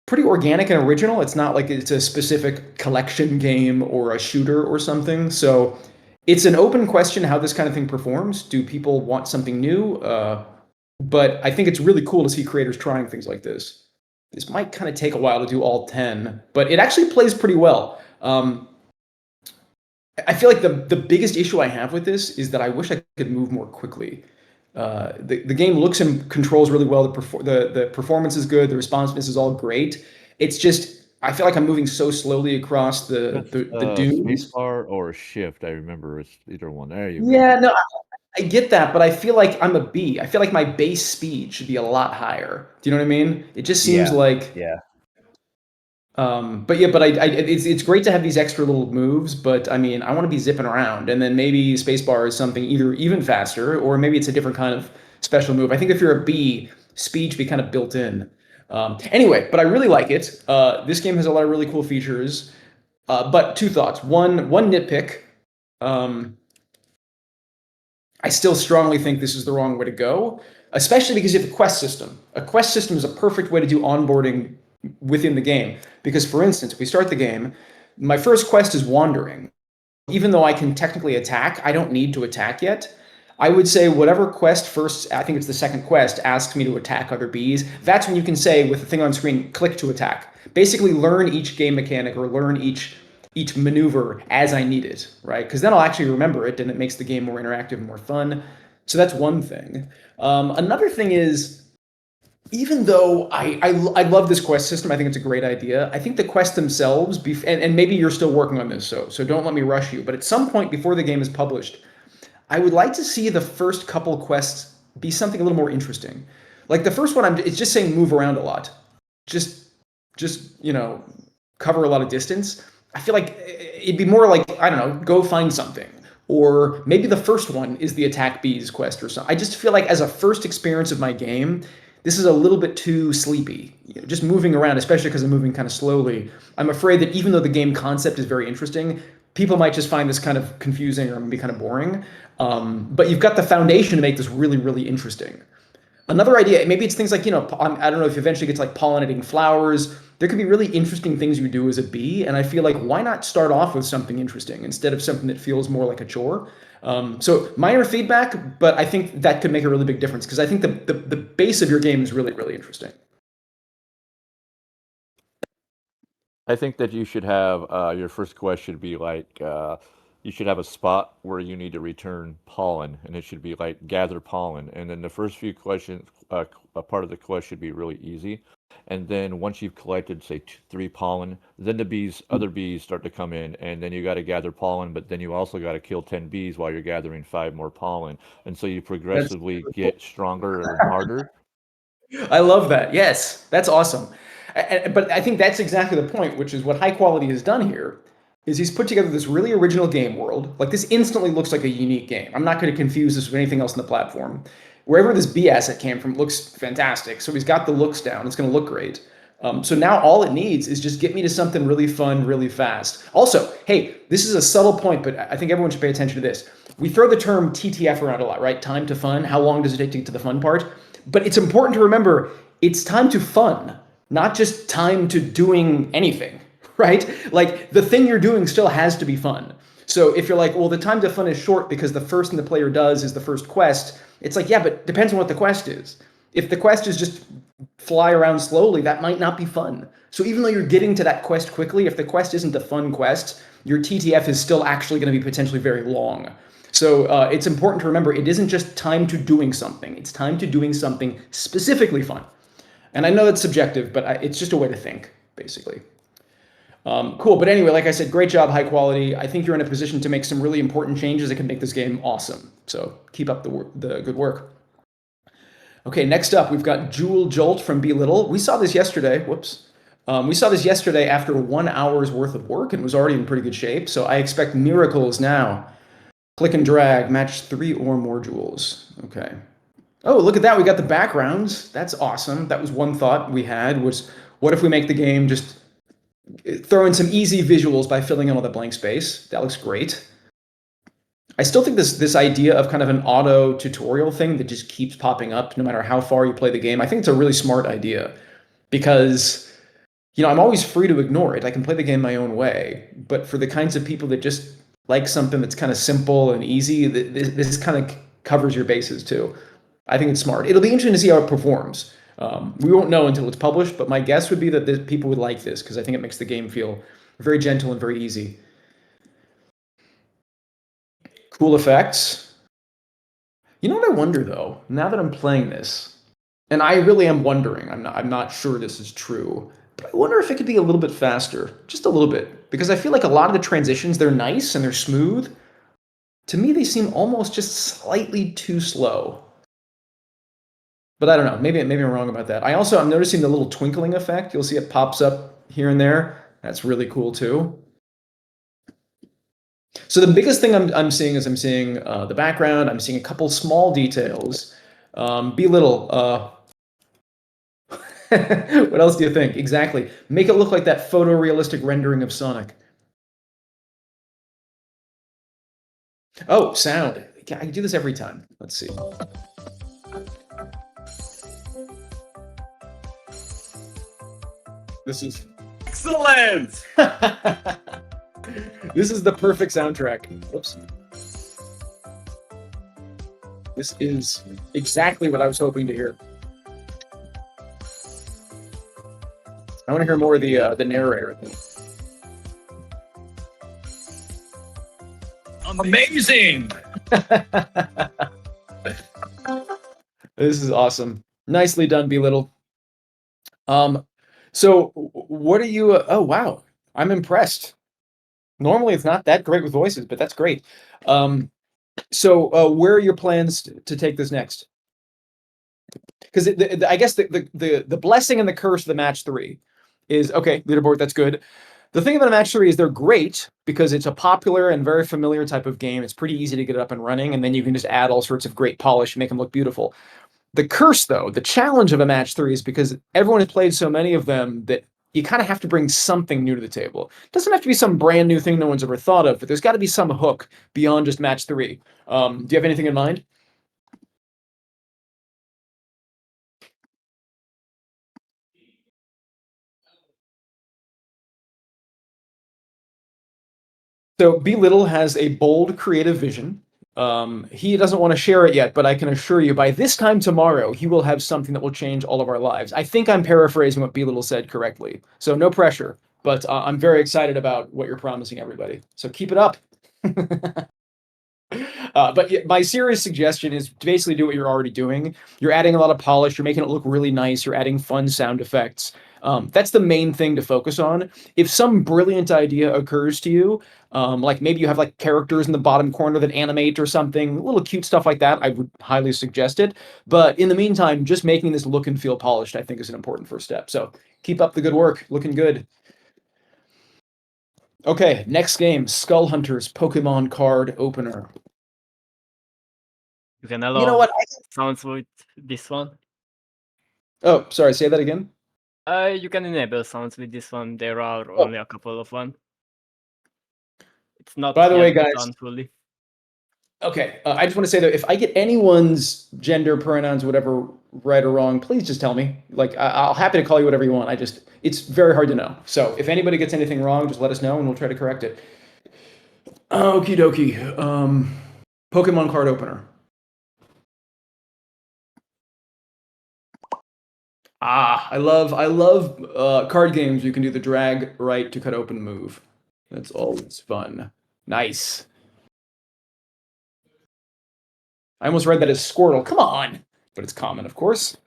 pretty organic and original. It's not like it's a specific collection game or a shooter or something. So it's an open question how this kind of thing performs. Do people want something new? But I think it's really cool to see creators trying things like this. This might kind of take a while to do all 10, but it actually plays pretty well. I feel like the biggest issue I have with this is that I wish I could move more quickly. The game looks and controls really well. The performance is good. The responsiveness is all great. It's just I feel like I'm moving so slowly across the That's the, the dunes. spacebar or shift. I remember it's either one. There you go. Yeah, no, I get that, but I feel like I'm a bee. I feel like my base speed should be a lot higher. Do you know what I mean? It just seems Yeah. like Yeah. but yeah, but it's great to have these extra little moves, but I mean, I want to be zipping around, and then maybe spacebar is something either even faster, or maybe it's a different kind of special move. I think if you're a bee, speed should be kind of built in. Anyway, but I really like it. This game has a lot of really cool features. But two thoughts. One nitpick. I still strongly think this is the wrong way to go, especially because you have a quest system. A quest system is a perfect way to do onboarding within the game. Because, for instance, if we start the game, my first quest is wandering. Even though I can technically attack, I don't need to attack yet. I would say whatever quest first, I think it's the second quest, asks me to attack other bees. That's when you can say with the thing on screen, click to attack. Basically learn each game mechanic or learn each maneuver as I need it, right? Because then I'll actually remember it and it makes the game more interactive and more fun. So that's one thing. Another thing is, even though I love this quest system, I think it's a great idea. I think the quests themselves, and maybe you're still working on this, so don't let me rush you. But at some point before the game is published, I would like to see the first couple quests be something a little more interesting. Like the first one, it's just saying move around a lot, just cover a lot of distance. I feel like it'd be more like, I don't know, go find something. Or maybe the first one is the attack bees quest or something. I just feel like as a first experience of my game, this is a little bit too sleepy. Just moving around, especially because I'm moving kind of slowly. I'm afraid that even though the game concept is very interesting, people might just find this kind of confusing or maybe kind of boring. But you've got the foundation to make this really, really interesting. Another idea, maybe it's things like, I don't know if you eventually get to like pollinating flowers. There could be really interesting things you do as a bee. And I feel like why not start off with something interesting instead of something that feels more like a chore? So minor feedback, but I think that could make a really big difference because I think the base of your game is really, really interesting. I think that you should have your first quest should be like you should have a spot where you need to return pollen, and it should be like gather pollen. And then the first few questions, a part of the quest should be really easy. And then once you've collected, say, 3 pollen, then other bees start to come in, and then you got to gather pollen. But then you also got to kill 10 bees while you're gathering 5 more pollen, and so you That's progressively get stronger and harder. I love that. Yes, that's awesome. But I think that's exactly the point, which is what High Quality has done here, is he's put together this really original game world. Like this instantly looks like a unique game. I'm not going to confuse this with anything else on the platform. Wherever this B asset came from looks fantastic. So he's got the looks down. It's going to look great. So now all it needs is just get me to something really fun, really fast. Also, hey, this is a subtle point, but I think everyone should pay attention to this. We throw the term TTF around a lot, right? Time to fun. How long does it take to get to the fun part? But it's important to remember it's time to fun, not just time to doing anything, right? Like the thing you're doing still has to be fun. So if you're like, well, the time to fun is short because the first thing the player does is the first quest, it's like, yeah, but depends on what the quest is. If the quest is just fly around slowly, that might not be fun. So even though you're getting to that quest quickly, if the quest isn't a fun quest, your TTF is still actually going to be potentially very long. So it's important to remember it isn't just time to doing something. It's time to doing something specifically fun. And I know that's subjective, but it's just a way to think, basically. Cool. But anyway, like I said, great job, high quality. I think you're in a position to make some really important changes that can make this game awesome. So keep up the good work. Okay, next up, we've got Jewel Jolt from Be Little. We saw this yesterday. Whoops. We saw this yesterday after 1 hour's worth of work and was already in pretty good shape. So I expect miracles now. Click and drag, match 3 or more jewels. Okay. Oh, look at that. We got the backgrounds. That's awesome. That was one thought we had was, what if we make the game just throw in some easy visuals by filling in all the blank space? That looks great. I still think this idea of kind of an auto tutorial thing that just keeps popping up no matter how far you play the game, I think it's a really smart idea because, you know, I'm always free to ignore it. I can play the game my own way. But for the kinds of people that just like something that's kind of simple and easy, this kind of covers your bases too. I think it's smart. It'll be interesting to see how it performs. We won't know until it's published, but my guess would be that people would like this because I think it makes the game feel very gentle and very easy. Cool effects. You know what I wonder though, now that I'm playing this, and I really am wondering, I'm not sure this is true, but I wonder if it could be a little bit faster, just a little bit, because I feel like a lot of the transitions, they're nice and they're smooth. To me, they seem almost just slightly too slow. But I don't know, maybe I'm wrong about that. I'm noticing the little twinkling effect. You'll see it pops up here and there. That's really cool too. So the biggest thing I'm seeing is the background. I'm seeing a couple small details. Be little. What else do you think? Exactly. Make it look like that photorealistic rendering of Sonic. Oh, sound. I do this every time. Let's see. This is Excellent! this is the perfect soundtrack. Whoops. This is exactly what I was hoping to hear. I want to hear more of the narrator. Amazing! This is awesome. Nicely done, Be Little. So what are you? Oh wow, I'm impressed. Normally it's not that great with voices, but that's great. So where are your plans to take this next? Because I guess the blessing and the curse of the match 3 is okay. Leaderboard, that's good. The thing about a match 3 is they're great because it's a popular and very familiar type of game. It's pretty easy to get it up and running, and then you can just add all sorts of great polish and make them look beautiful. The curse, though, the challenge of a match 3 is because everyone has played so many of them that you kind of have to bring something new to the table. It doesn't have to be some brand new thing no one's ever thought of, but there's got to be some hook beyond just match 3. Do you have anything in mind? So Be Little has a bold creative vision. He doesn't want to share it yet, but I can assure you by this time tomorrow, he will have something that will change all of our lives. I think I'm paraphrasing what Be Little said correctly. So no pressure, but I'm very excited about what you're promising everybody. So keep it up. But my serious suggestion is to basically do what you're already doing. You're adding a lot of polish. You're making it look really nice. You're adding fun sound effects. That's the main thing to focus on. If some brilliant idea occurs to you, like maybe you have like characters in the bottom corner that animate or something, little cute stuff like that, I would highly suggest it. But in the meantime, just making this look and feel polished, I think is an important first step. So keep up the good work. Looking good. Okay, next game, Skull Hunters Pokemon card opener. You can You know allow what? sounds with this one. Oh, sorry, say that again. You can enable sounds with this one. There are Oh. only a couple of one. It's not By the way, yet guys, done fully. okay, I just want to say that if I get anyone's gender, pronouns, whatever, right or wrong, please just tell me. Like, I'll happy to call you whatever you want. It's very hard to know. So if anybody gets anything wrong, just let us know and we'll try to correct it. Okie dokie. Pokemon card opener. I love card games. You can do the drag right to cut open move. That's always fun. Nice. I almost read that as Squirtle. Come on, but it's common, of course.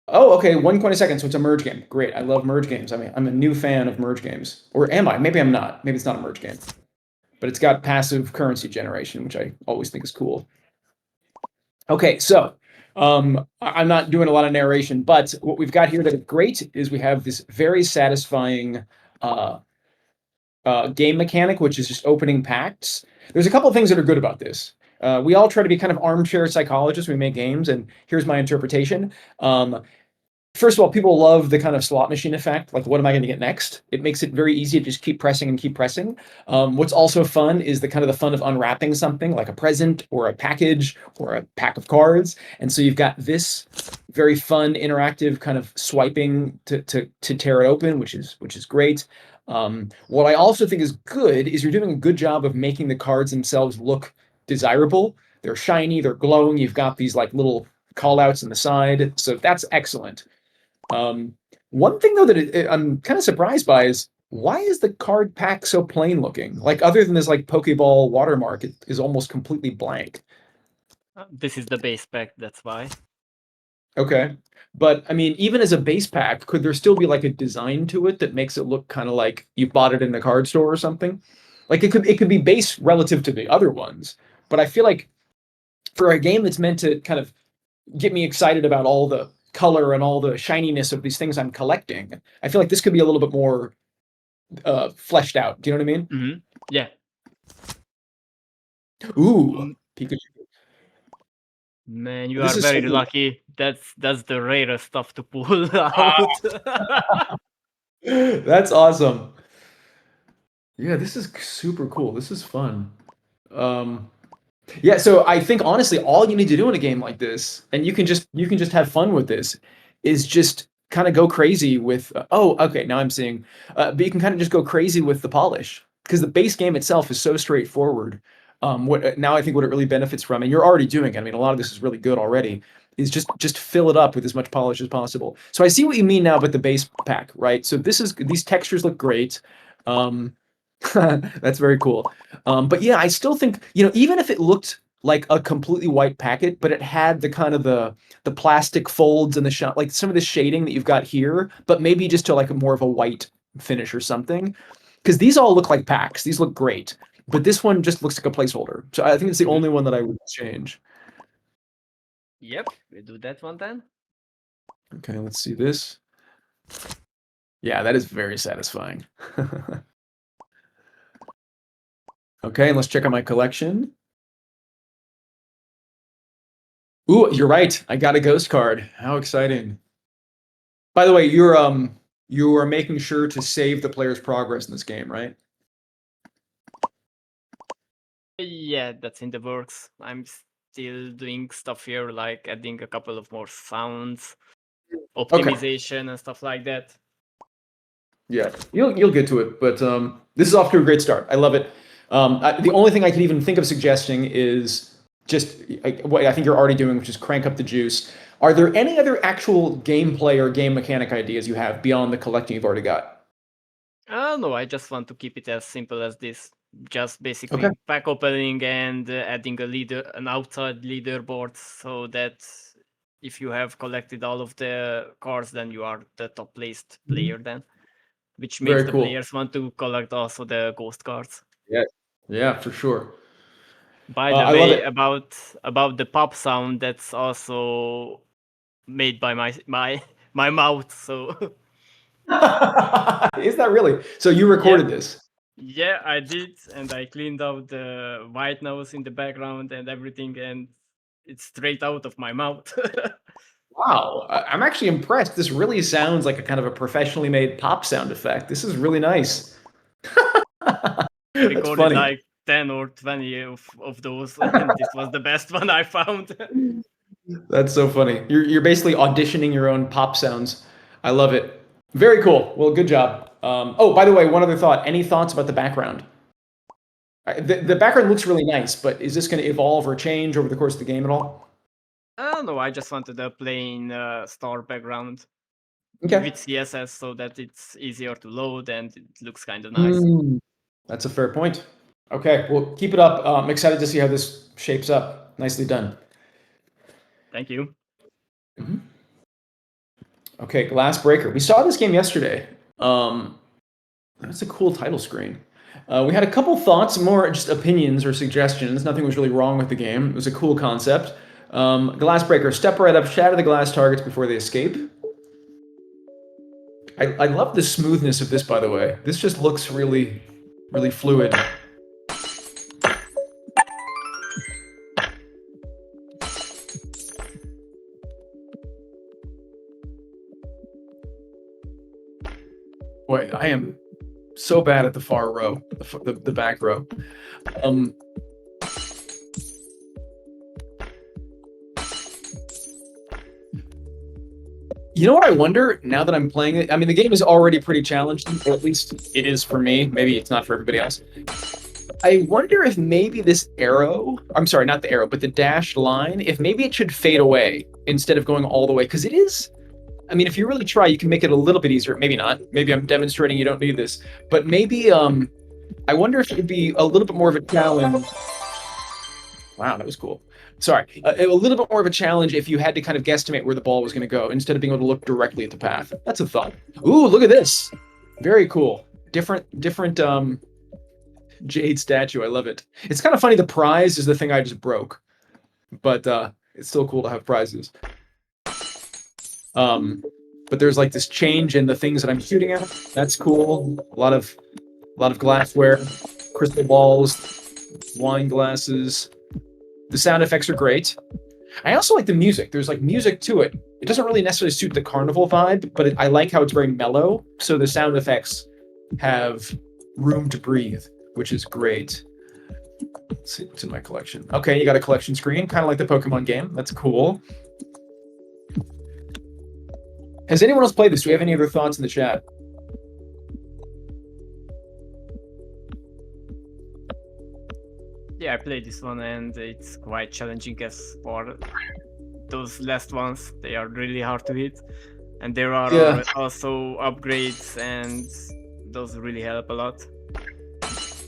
Oh, okay. 1 coin a second, so it's a merge game. Great. I love merge games. I mean, I'm a new fan of merge games. Or am I? Maybe I'm not. Maybe it's not a merge game. But it's got passive currency generation, which I always think is cool. Okay, so I'm not doing a lot of narration, but what we've got here that is great is we have this very satisfying uh, game mechanic, which is just opening packs. There's a couple of things that are good about this. We all try to be kind of armchair psychologists when we make games, and here's my interpretation. First of all, people love the kind of slot machine effect. Like, what am I going to get next? It makes it very easy to just keep pressing and keep pressing. What's also fun is the kind of the fun of unwrapping something like a present or a package or a pack of cards. And so you've got this very fun, interactive kind of swiping to tear it open, which is great. What I also think is good is you're doing a good job of making the cards themselves look desirable. They're shiny, they're glowing. You've got these like little call outs on the side. So that's excellent. One thing though that I'm kind of surprised by is why is the card pack so plain looking? Like other than this like Pokeball watermark, it is almost completely blank. This is the base pack, that's why. Okay. But I mean, even as a base pack, could there still be like a design to it that makes it look kind of like you bought it in the card store or something? Like it could be base relative to the other ones, but I feel like for a game that's meant to kind of get me excited about all the color and all the shininess of these things I'm collecting, I feel like this could be a little bit more fleshed out. Do you know what I mean? Mm-hmm. Yeah. Ooh, Pikachu. Man, you This are is very so lucky. That's the rarest stuff to pull out. That's awesome. Yeah, this is super cool. This is fun. Um, Yeah, so I think honestly, all you need to do in a game like this, and you can just have fun with this, is just kind of go crazy with. Oh, okay, now I'm seeing. But you can kind of just go crazy with the polish because the base game itself is so straightforward. What now I think what it really benefits from, and you're already doing it. I mean, a lot of this is really good already. Is just fill it up with as much polish as possible. So I see what you mean now with the base pack, right? So this is these textures look great. Um, that's very cool. But yeah, I still think, even if it looked like a completely white packet, but it had the kind of the plastic folds and the shot, like some of the shading that you've got here, but maybe just to like a more of a white finish or something. Because these all look like packs. These look great. But this one just looks like a placeholder. So I think it's the only one that I would change. Yep, we do that one then. Okay, let's see this. Yeah, that is very satisfying. Okay, let's check out my collection. Ooh, you're right. I got a ghost card. How exciting. By the way, you are making sure to save the player's progress in this game, right? Yeah, that's in the works. I'm still doing stuff here, like adding a couple of more sounds, optimization, and stuff like that. Yeah, you'll get to it, but this is off to a great start. I love it. The only thing I can even think of suggesting is just what I think you're already doing, which is crank up the juice. Are there any other actual gameplay or game mechanic ideas you have beyond the collecting you've already got? No, I just want to keep it as simple as this. Just basically Okay. pack opening and adding an outside leaderboard, so that if you have collected all of the cards, then you are the top placed player then, which makes Very the cool. players want to collect also the ghost cards. Yeah, yeah, for sure. By the I love way, it. about the pop sound, that's also made by my mouth. So Is that really? So you yeah, recorded this? yeah, I did, and I cleaned out the white noise in the background and everything, and it's straight out of my mouth. Wow, I'm actually impressed. This really sounds like a kind of a professionally made pop sound effect. This is really nice. That's Recorded funny. like 10 or 20 of those, and this was the best one I found. That's so funny. You're basically auditioning your own pop sounds. I love it. Very cool. Well, good job. Oh, by the way, one other thought. Any thoughts about the background? The background looks really nice, but is this going to evolve or change over the course of the game at all? I don't know. I just wanted a plain star background Okay. with CSS so that it's easier to load and it looks kind of nice. That's a fair point. Okay, well, keep it up. I'm excited to see how this shapes up. Nicely done. Thank you. Okay, Glass Breaker. We saw this game yesterday. That's a cool title screen. We had a couple thoughts, more just opinions or suggestions. Nothing was really wrong with the game. It was a cool concept. Glass Breaker. Step right up, shatter the glass targets before they escape. I love the smoothness of this, by the way. This just looks really, really fluid. Boy, I am so bad at the far row, the back row. You know what I wonder now that I'm playing it? I mean, the game is already pretty challenging, or at least it is for me. Maybe it's not for everybody else. I wonder if maybe this arrow, I'm sorry, not the arrow, but the dashed line, if maybe it should fade away instead of going all the way. Because it is, I mean, if you really try, you can make it a little bit easier. Maybe not. Maybe I'm demonstrating you don't need this. But maybe, I wonder if it would be a little bit more of a challenge. Wow, that was cool. Sorry, a little bit more of a challenge if you had to kind of guesstimate where the ball was going to go instead of being able to look directly at the path. That's a thought. Ooh, look at this. Very cool. Different jade statue. I love it. It's kind of funny. The prize is the thing I just broke, but it's still cool to have prizes. But there's like this change in the things that I'm shooting at. That's cool. A lot of glassware, crystal balls, wine glasses. The sound effects are great. I also like the music. There's like music to it. It doesn't really necessarily suit the carnival vibe, but I like how it's very mellow. So the sound effects have room to breathe, which is great. Let's see what's in my collection. Okay, you got a collection screen, kind of like the Pokemon game. That's cool. Has anyone else played this? Do we have any other thoughts in the chat? Yeah, I played this one and it's quite challenging as for those last ones. They are really hard to hit. And there are also upgrades and those really help a lot.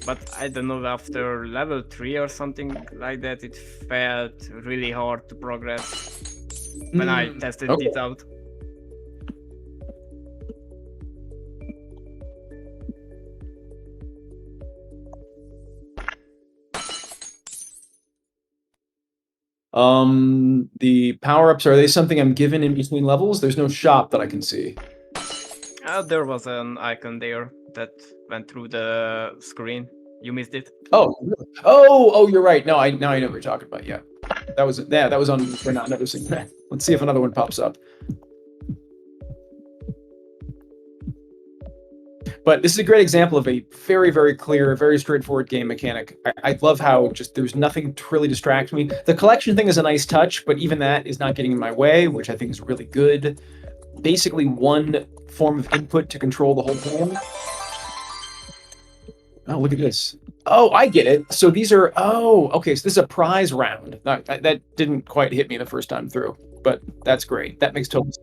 But I don't know, after level 3 or something like that, it felt really hard to progress when I tested it out. The power-ups, are they something I'm given in between levels? There's no shop that I can see. There was an icon there that went through the screen. You missed it. Oh, really? Oh, you're right. No, now I know what you're talking about. Yeah, that was on for not noticing that. Let's see if another one pops up. But this is a great example of a very, very clear, very straightforward game mechanic. I love how just there's nothing to really distract me. The collection thing is a nice touch, but even that is not getting in my way, which I think is really good. Basically, one form of input to control the whole game. Oh, look at this. Oh, I get it. So these are, okay, so this is a prize round. That didn't quite hit me the first time through, but that's great. That makes total sense.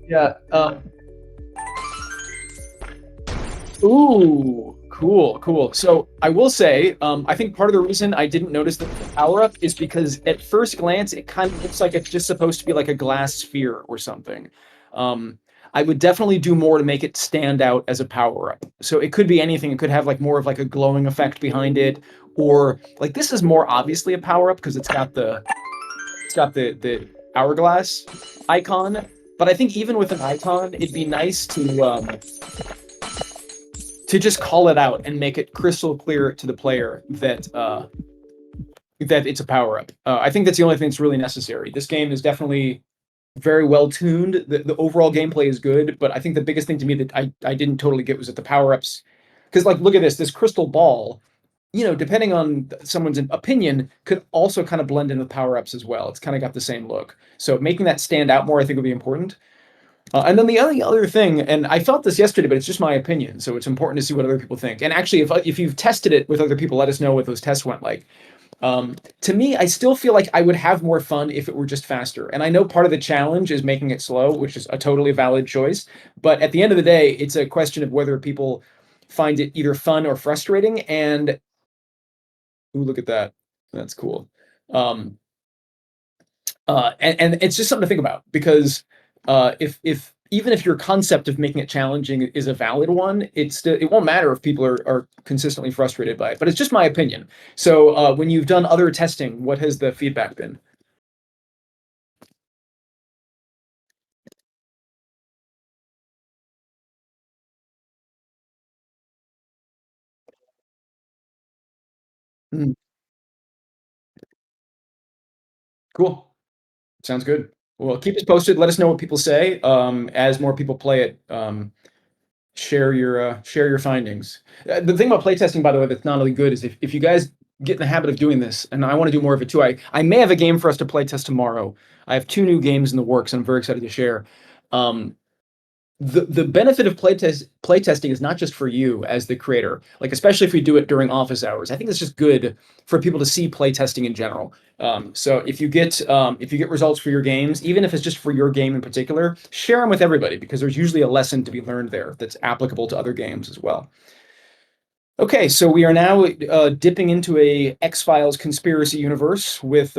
Yeah. Ooh, cool. So I will say, I think part of the reason I didn't notice the power-up is because at first glance, it kind of looks like it's just supposed to be like a glass sphere or something. I would definitely do more to make it stand out as a power-up. So it could be anything. It could have like more of like a glowing effect behind it, or like this is more obviously a power-up because it's got the hourglass icon. But I think even with an icon, it'd be nice to just call it out and make it crystal clear to the player that it's a power-up. I think that's the only thing that's really necessary. This game is definitely very well tuned. The overall gameplay is good, but I think the biggest thing to me that I didn't totally get was that the power-ups, because like look at this crystal ball, depending on someone's opinion, could also kind of blend in with power-ups as well. It's kind of got the same look. So making that stand out more, I think, would be important. And then the only other thing, and I felt this yesterday, but it's just my opinion, so it's important to see what other people think. And actually, if you've tested it with other people, let us know what those tests went like. To me, I still feel like I would have more fun if it were just faster. And I know part of the challenge is making it slow, which is a totally valid choice. But at the end of the day, it's a question of whether people find it either fun or frustrating. And ooh, look at that. That's cool. Um, and it's just something to think about because if even if your concept of making it challenging is a valid one, it won't matter if people are consistently frustrated by it. But it's just my opinion. So when you've done other testing, what has the feedback been? Mm, cool. Sounds good. Well, keep us posted. Let us know what people say. As more people play it, share your findings. The thing about playtesting, by the way, that's not really good is if you guys get in the habit of doing this, and I want to do more of it too. I may have a game for us to playtest tomorrow. I have 2 new games in the works, and I'm very excited to share. Um, the benefit of playtesting is not just for you as the creator, like especially if we do it during office hours. I think it's just good for people to see playtesting in general. So if you get results for your games, even if it's just for your game in particular, share them with everybody because there's usually a lesson to be learned there that's applicable to other games as well. Okay, so we are now dipping into a X-Files conspiracy universe with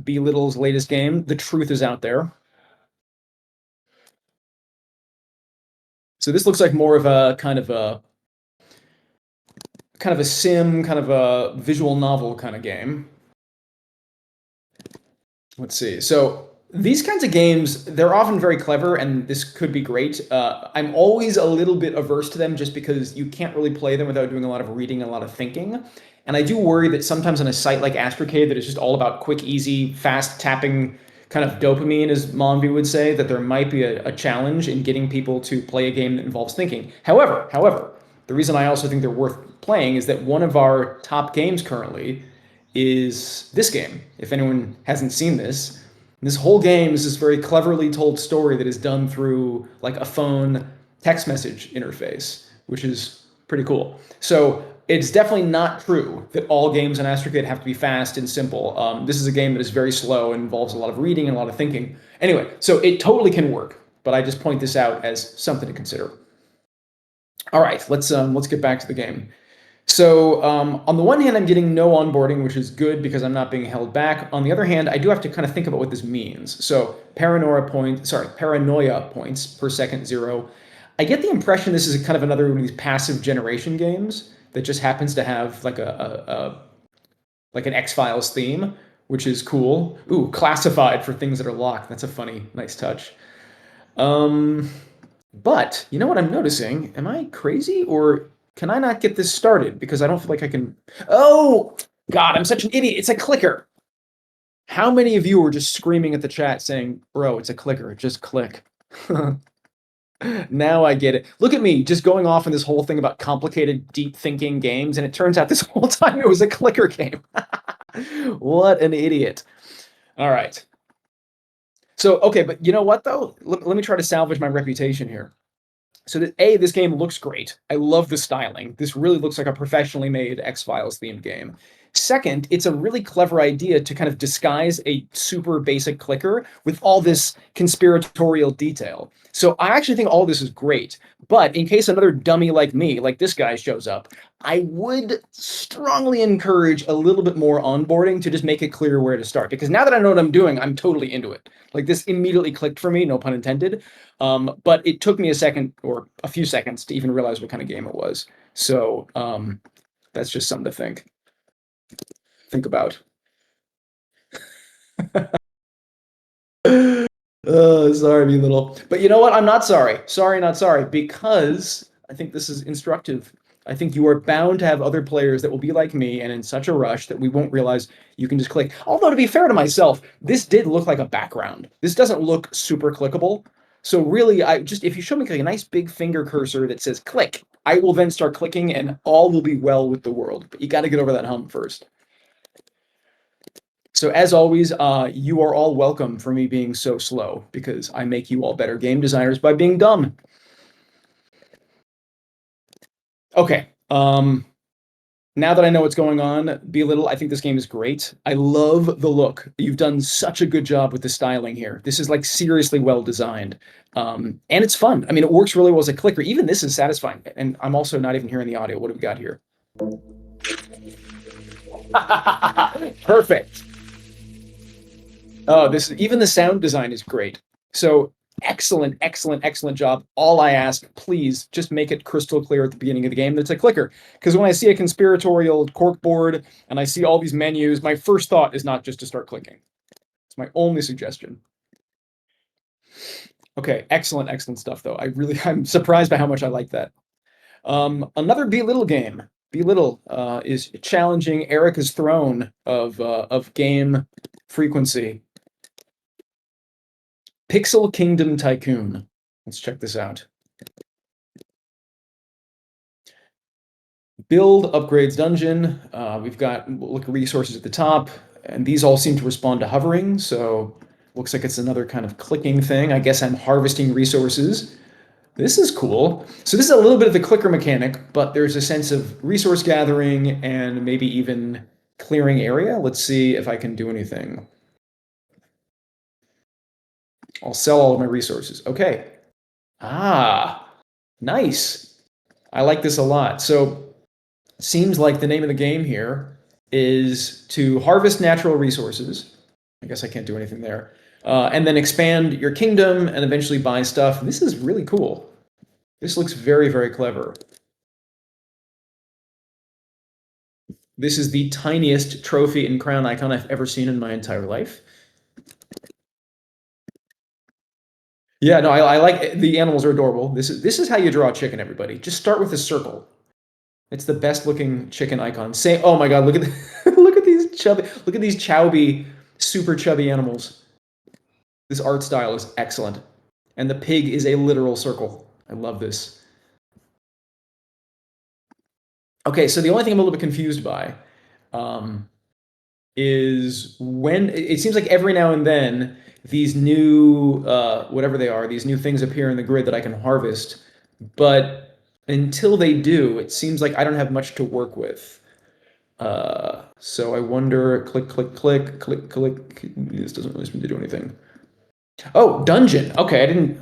B-Little's latest game. The Truth is Out There. So this looks like more of a kind of a sim, kind of a visual novel kind of game. Let's see. So these kinds of games, they're often very clever, and this could be great. I'm always a little bit averse to them just because you can't really play them without doing a lot of reading and a lot of thinking. And I do worry that sometimes on a site like Astrocade that is just all about quick, easy, fast tapping kind of dopamine, as Monvi would say, that there might be a challenge in getting people to play a game that involves thinking. However, the reason I also think they're worth playing is that one of our top games currently is this game. If anyone hasn't seen this whole game is this very cleverly told story that is done through like a phone text message interface, which is pretty cool. So it's definitely not true that all games on Astrocade have to be fast and simple. This is a game that is very slow and involves a lot of reading and a lot of thinking. Anyway, so it totally can work, but I just point this out as something to consider. All right, let's get back to the game. So on the one hand, I'm getting no onboarding, which is good because I'm not being held back. On the other hand, I do have to kind of think about what this means. So paranoia points per second 0. I get the impression this is kind of another one of these passive generation games that just happens to have like like an X-Files theme, which is cool. Ooh, classified for things that are locked. That's a funny, nice touch. But you know what I'm noticing? Am I crazy or can I not get this started because I don't feel like I can? Oh, God, I'm such an idiot. It's a clicker. How many of you were just screaming at the chat saying, bro, it's a clicker. Just click. Now I get it. Look at me just going off on this whole thing about complicated, deep thinking games. And it turns out this whole time it was a clicker game. What an idiot. All right. So, okay, but you know what, though? Let me try to salvage my reputation here. So this game looks great. I love the styling. This really looks like a professionally made X-Files themed game. Second, it's a really clever idea to kind of disguise a super basic clicker with all this conspiratorial detail. So I actually think all this is great. But in case another dummy like me, like this guy, shows up, I would strongly encourage a little bit more onboarding to just make it clear where to start. Because now that I know what I'm doing, I'm totally into it. Like this immediately clicked for me, no pun intended. But it took me a second or a few seconds to even realize what kind of game it was. So that's just something to think about. Sorry, me little. But you know what? I'm not sorry. Sorry, not sorry, because I think this is instructive. I think you are bound to have other players that will be like me and in such a rush that we won't realize you can just click. Although, to be fair to myself, this did look like a background. This doesn't look super clickable. So really, if you show me like a nice big finger cursor that says click, I will then start clicking and all will be well with the world. But you got to get over that hump first. So as always, you are all welcome for me being so slow because I make you all better game designers by being dumb. Okay. Now that I know what's going on, Belittle, I think this game is great. I love the look. You've done such a good job with the styling here. This is like seriously well designed. And it's fun. I mean, it works really well as a clicker. Even this is satisfying. And I'm also not even hearing the audio. What have we got here? Perfect. Oh, even the sound design is great. So excellent, excellent, excellent job. All I ask, please just make it crystal clear at the beginning of the game that it's a clicker. Because when I see a conspiratorial corkboard and I see all these menus, my first thought is not just to start clicking. It's my only suggestion. Okay, excellent, excellent stuff though. I'm surprised by how much I like that. Another Belittle game. Belittle is challenging Erica's throne of game frequency. Pixel Kingdom Tycoon. Let's check this out. Build, upgrades, dungeon. We've got resources at the top, and these all seem to respond to hovering, so looks like it's another kind of clicking thing. I guess I'm harvesting resources. This is cool. So this is a little bit of the clicker mechanic, but there's a sense of resource gathering and maybe even clearing area. Let's see if I can do anything. I'll sell all of my resources. Okay. Ah, nice. I like this a lot. So seems like the name of the game here is to harvest natural resources. I guess I can't do anything there. And then expand your kingdom and eventually buy stuff. This is really cool. This looks very, very clever. This is the tiniest trophy and crown icon I've ever seen in my entire life. Yeah, no, I like the animals are adorable. This is how you draw a chicken, everybody. Just start with a circle. It's the best looking chicken icon. Say, oh my god, look at look at these chubby, super chubby animals. This art style is excellent. And the pig is a literal circle. I love this. Okay, so the only thing I'm a little bit confused by is when it seems like every now and then these new whatever they are, these new things appear in the grid that I can harvest, but until they do, it seems like I don't have much to work with. So I wonder, click, click, click, click, click. This doesn't really seem to do anything. Oh, dungeon. Okay, I didn't.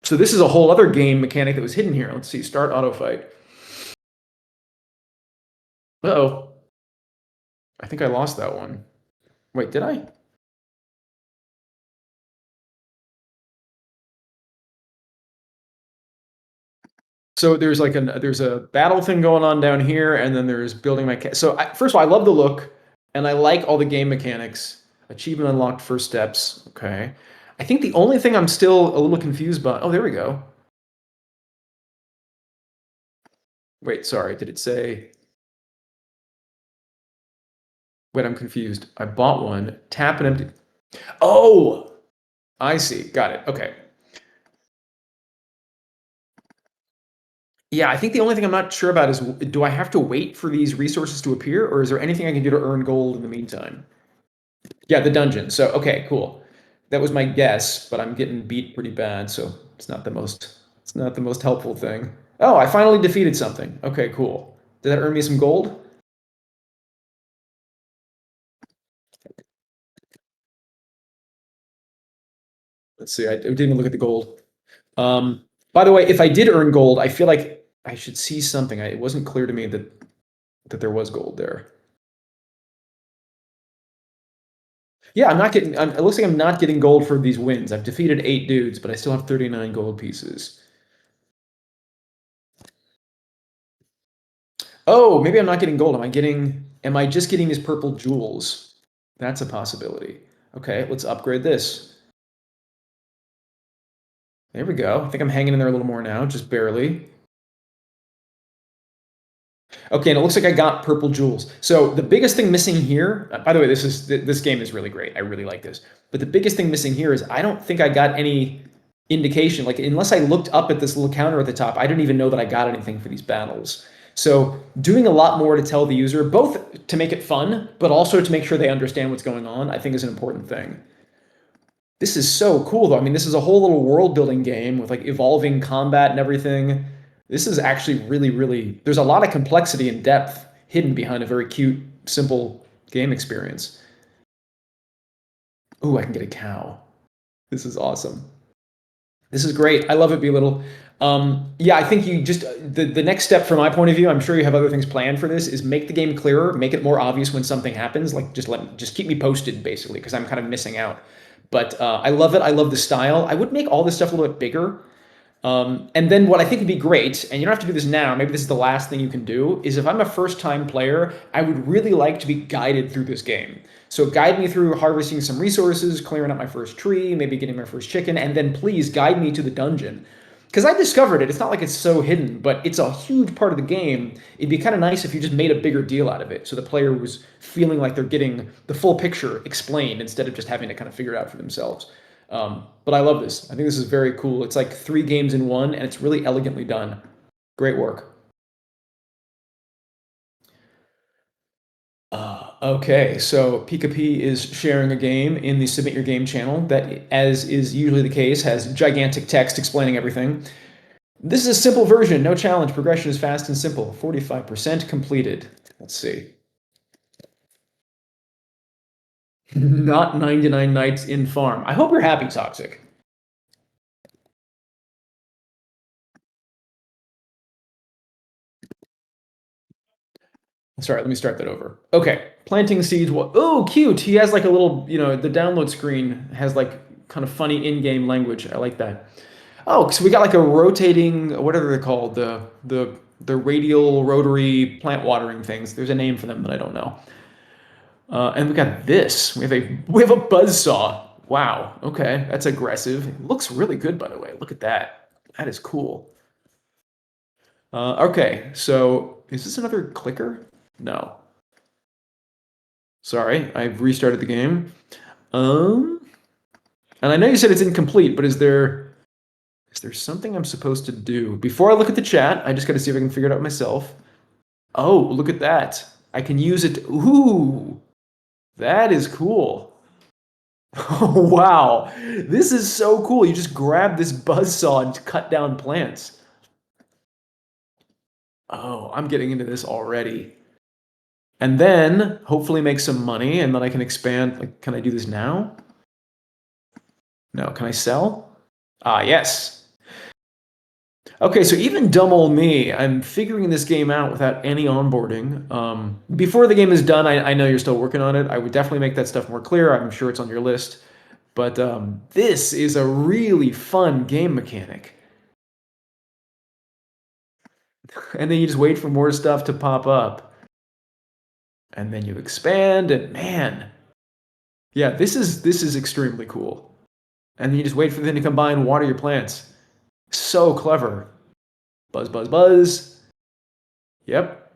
So this is a whole other game mechanic that was hidden here. Let's see, start auto fight. Uh-oh. I think I lost that one. Wait, did I? So there's like there's a battle thing going on down here, and then there's building my so first of all, I love the look, and I like all the game mechanics. Achievement unlocked, first steps. Okay. I think the only thing I'm still a little confused by. Oh, there we go. Wait, sorry. Did it say? Wait, I'm confused. I bought one. Tap and empty. Oh, I see. Got it. Okay. Yeah, I think the only thing I'm not sure about is do I have to wait for these resources to appear, or is there anything I can do to earn gold in the meantime? Yeah, the dungeon. So, okay, cool. That was my guess, but I'm getting beat pretty bad, so it's not the most helpful thing. Oh, I finally defeated something. Okay, cool. Did that earn me some gold? Let's see. I didn't even look at the gold. By the way, if I did earn gold, I feel like I should see something. It wasn't clear to me that there was gold there. Yeah, I'm not getting. It looks like I'm not getting gold for these wins. I've defeated 8 dudes, but I still have 39 gold pieces. Oh, maybe I'm not getting gold. Am I just getting these purple jewels? That's a possibility. Okay, let's upgrade this. There we go. I think I'm hanging in there a little more now, just barely. Okay, and it looks like I got purple jewels. So the biggest thing missing here, by the way, this game is really great. I really like this. But the biggest thing missing here is I don't think I got any indication. Like, unless I looked up at this little counter at the top, I didn't even know that I got anything for these battles. So doing a lot more to tell the user, both to make it fun, but also to make sure they understand what's going on, I think is an important thing. This is so cool, though. I mean, this is a whole little world building game with like evolving combat and everything. This is actually really, really, there's a lot of complexity and depth hidden behind a very cute, simple game experience. Ooh, I can get a cow. This is awesome. This is great. I love it, Belittle. Yeah, I think you just the next step from my point of view, I'm sure you have other things planned for this, is make the game clearer, make it more obvious when something happens. Like just keep me posted basically, because I'm kind of missing out. But I love it. I love the style. I would make all this stuff a little bit bigger. And then what I think would be great, and you don't have to do this now, maybe this is the last thing you can do, is if I'm a first-time player, I would really like to be guided through this game. So guide me through harvesting some resources, clearing out my first tree, maybe getting my first chicken, and then please guide me to the dungeon. Because I discovered it. It's not like it's so hidden, but it's a huge part of the game. It'd be kind of nice if you just made a bigger deal out of it, so the player was feeling like they're getting the full picture explained instead of just having to kind of figure it out for themselves. But I love this. I think this is very cool. It's like 3 games in one, and it's really elegantly done. Great work. Okay, so Pika P is sharing a game in the Submit Your Game channel that, as is usually the case, has gigantic text explaining everything. This is a simple version, no challenge. Progression is fast and simple. 45% completed. Let's see. Not 99 nights in farm. I hope you're happy, Toxic. Sorry, let me start that over. Okay, planting seeds. Oh, cute. He has like a little, the download screen has like kind of funny in-game language. I like that. Oh, so we got like a rotating, what are they called? The radial rotary plant watering things. There's a name for them that I don't know. And we got this. We have a buzzsaw. Wow. Okay, that's aggressive. It looks really good, by the way. Look at that. That is cool. Okay, so is this another clicker? No. Sorry, I've restarted the game. And I know you said it's incomplete, but is there something I'm supposed to do? Before I look at the chat, I just got to see if I can figure it out myself. Oh, look at that. I can use it. Ooh, that is cool. Oh, wow. This is so cool. You just grab this buzzsaw and cut down plants. Oh, I'm getting into this already. And then hopefully make some money, and then I can expand. Like, can I do this now? No, can I sell? Ah, yes. Okay, so even dumb old me, I'm figuring this game out without any onboarding. Before the game is done, I know you're still working on it. I would definitely make that stuff more clear. I'm sure it's on your list. But this is a really fun game mechanic. And then you just wait for more stuff to pop up. And then you expand, and man, yeah, this is extremely cool. And then you just wait for them to come by and water your plants. So clever. Buzz, buzz, buzz. Yep.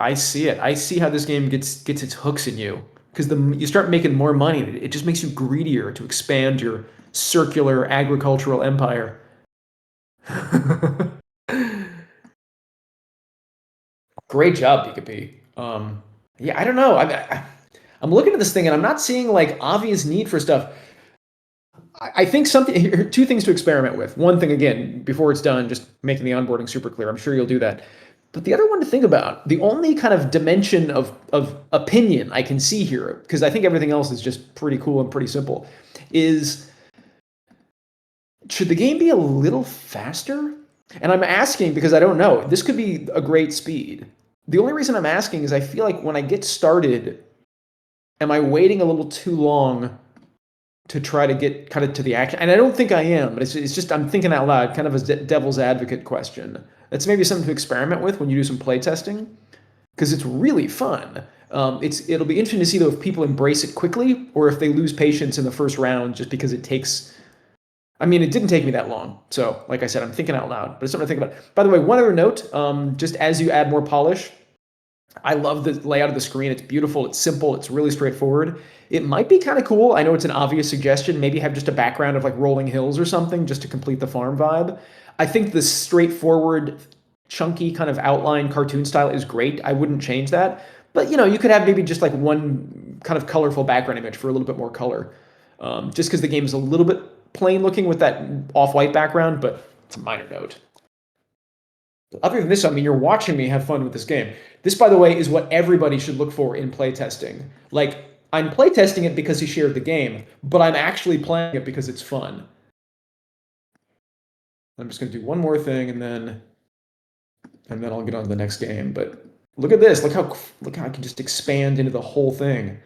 I see it. I see how this game gets its hooks in you. Because you start making more money, it just makes you greedier to expand your circular agricultural empire. Great job, Pika P. Yeah, I don't know. I'm looking at this thing and I'm not seeing like obvious need for stuff. I think two things to experiment with. One thing, again, before it's done, just making the onboarding super clear. I'm sure you'll do that. But the other one to think about, the only kind of dimension of opinion I can see here, because I think everything else is just pretty cool and pretty simple, is should the game be a little faster? And I'm asking because I don't know. This could be a great speed. The only reason I'm asking is I feel like when I get started, am I waiting a little too long to try to get kind of to the action? And I don't think I am, but it's just I'm thinking out loud, kind of a devil's advocate question. That's maybe something to experiment with when you do some play testing, because it's really fun. It'll be interesting to see though if people embrace it quickly or if they lose patience in the first round just because it takes. I mean, it didn't take me that long. So, like I said, I'm thinking out loud, but it's something to think about. By the way, one other note, just as you add more polish, I love the layout of the screen. It's beautiful. It's simple. It's really straightforward. It might be kind of cool. I know it's an obvious suggestion. Maybe have just a background of like rolling hills or something just to complete the farm vibe. I think the straightforward chunky kind of outline cartoon style is great. I wouldn't change that. But you could have maybe just like one kind of colorful background image for a little bit more color. Just because the game is a little bit plain looking with that off-white background, but it's a minor note. Other than this, I mean, you're watching me have fun with this game. This, by the way, is what everybody should look for in playtesting. Like, I'm playtesting it because he shared the game, but I'm actually playing it because it's fun. I'm just going to do one more thing, and then I'll get on to the next game. But look at this. Look how I can just expand into the whole thing.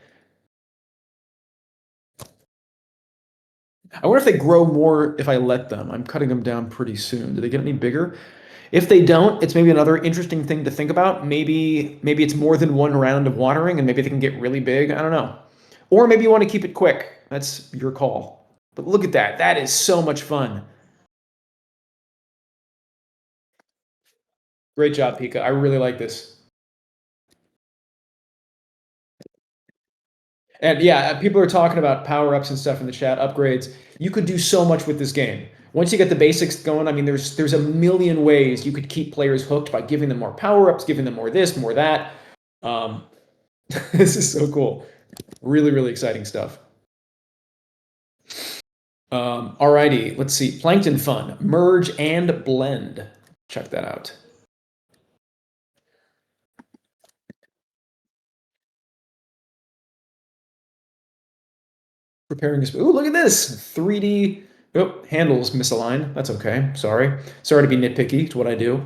I wonder if they grow more if I let them. I'm cutting them down pretty soon. Do they get any bigger? If they don't, it's maybe another interesting thing to think about. Maybe it's more than one round of watering, and maybe they can get really big. I don't know. Or maybe you want to keep it quick. That's your call. But look at that. That is so much fun. Great job, Pika. I really like this. And yeah, people are talking about power-ups and stuff in the chat, upgrades. You could do so much with this game. Once you get the basics going, I mean, there's a million ways you could keep players hooked by giving them more power-ups, giving them more this, more that. This is so cool. Really, really exciting stuff. Alrighty, let's see. Plankton Fun, merge and blend. Check that out. Preparing this. Ooh, look at this. 3D. Oh, handles misaligned. That's okay. Sorry to be nitpicky. It's what I do.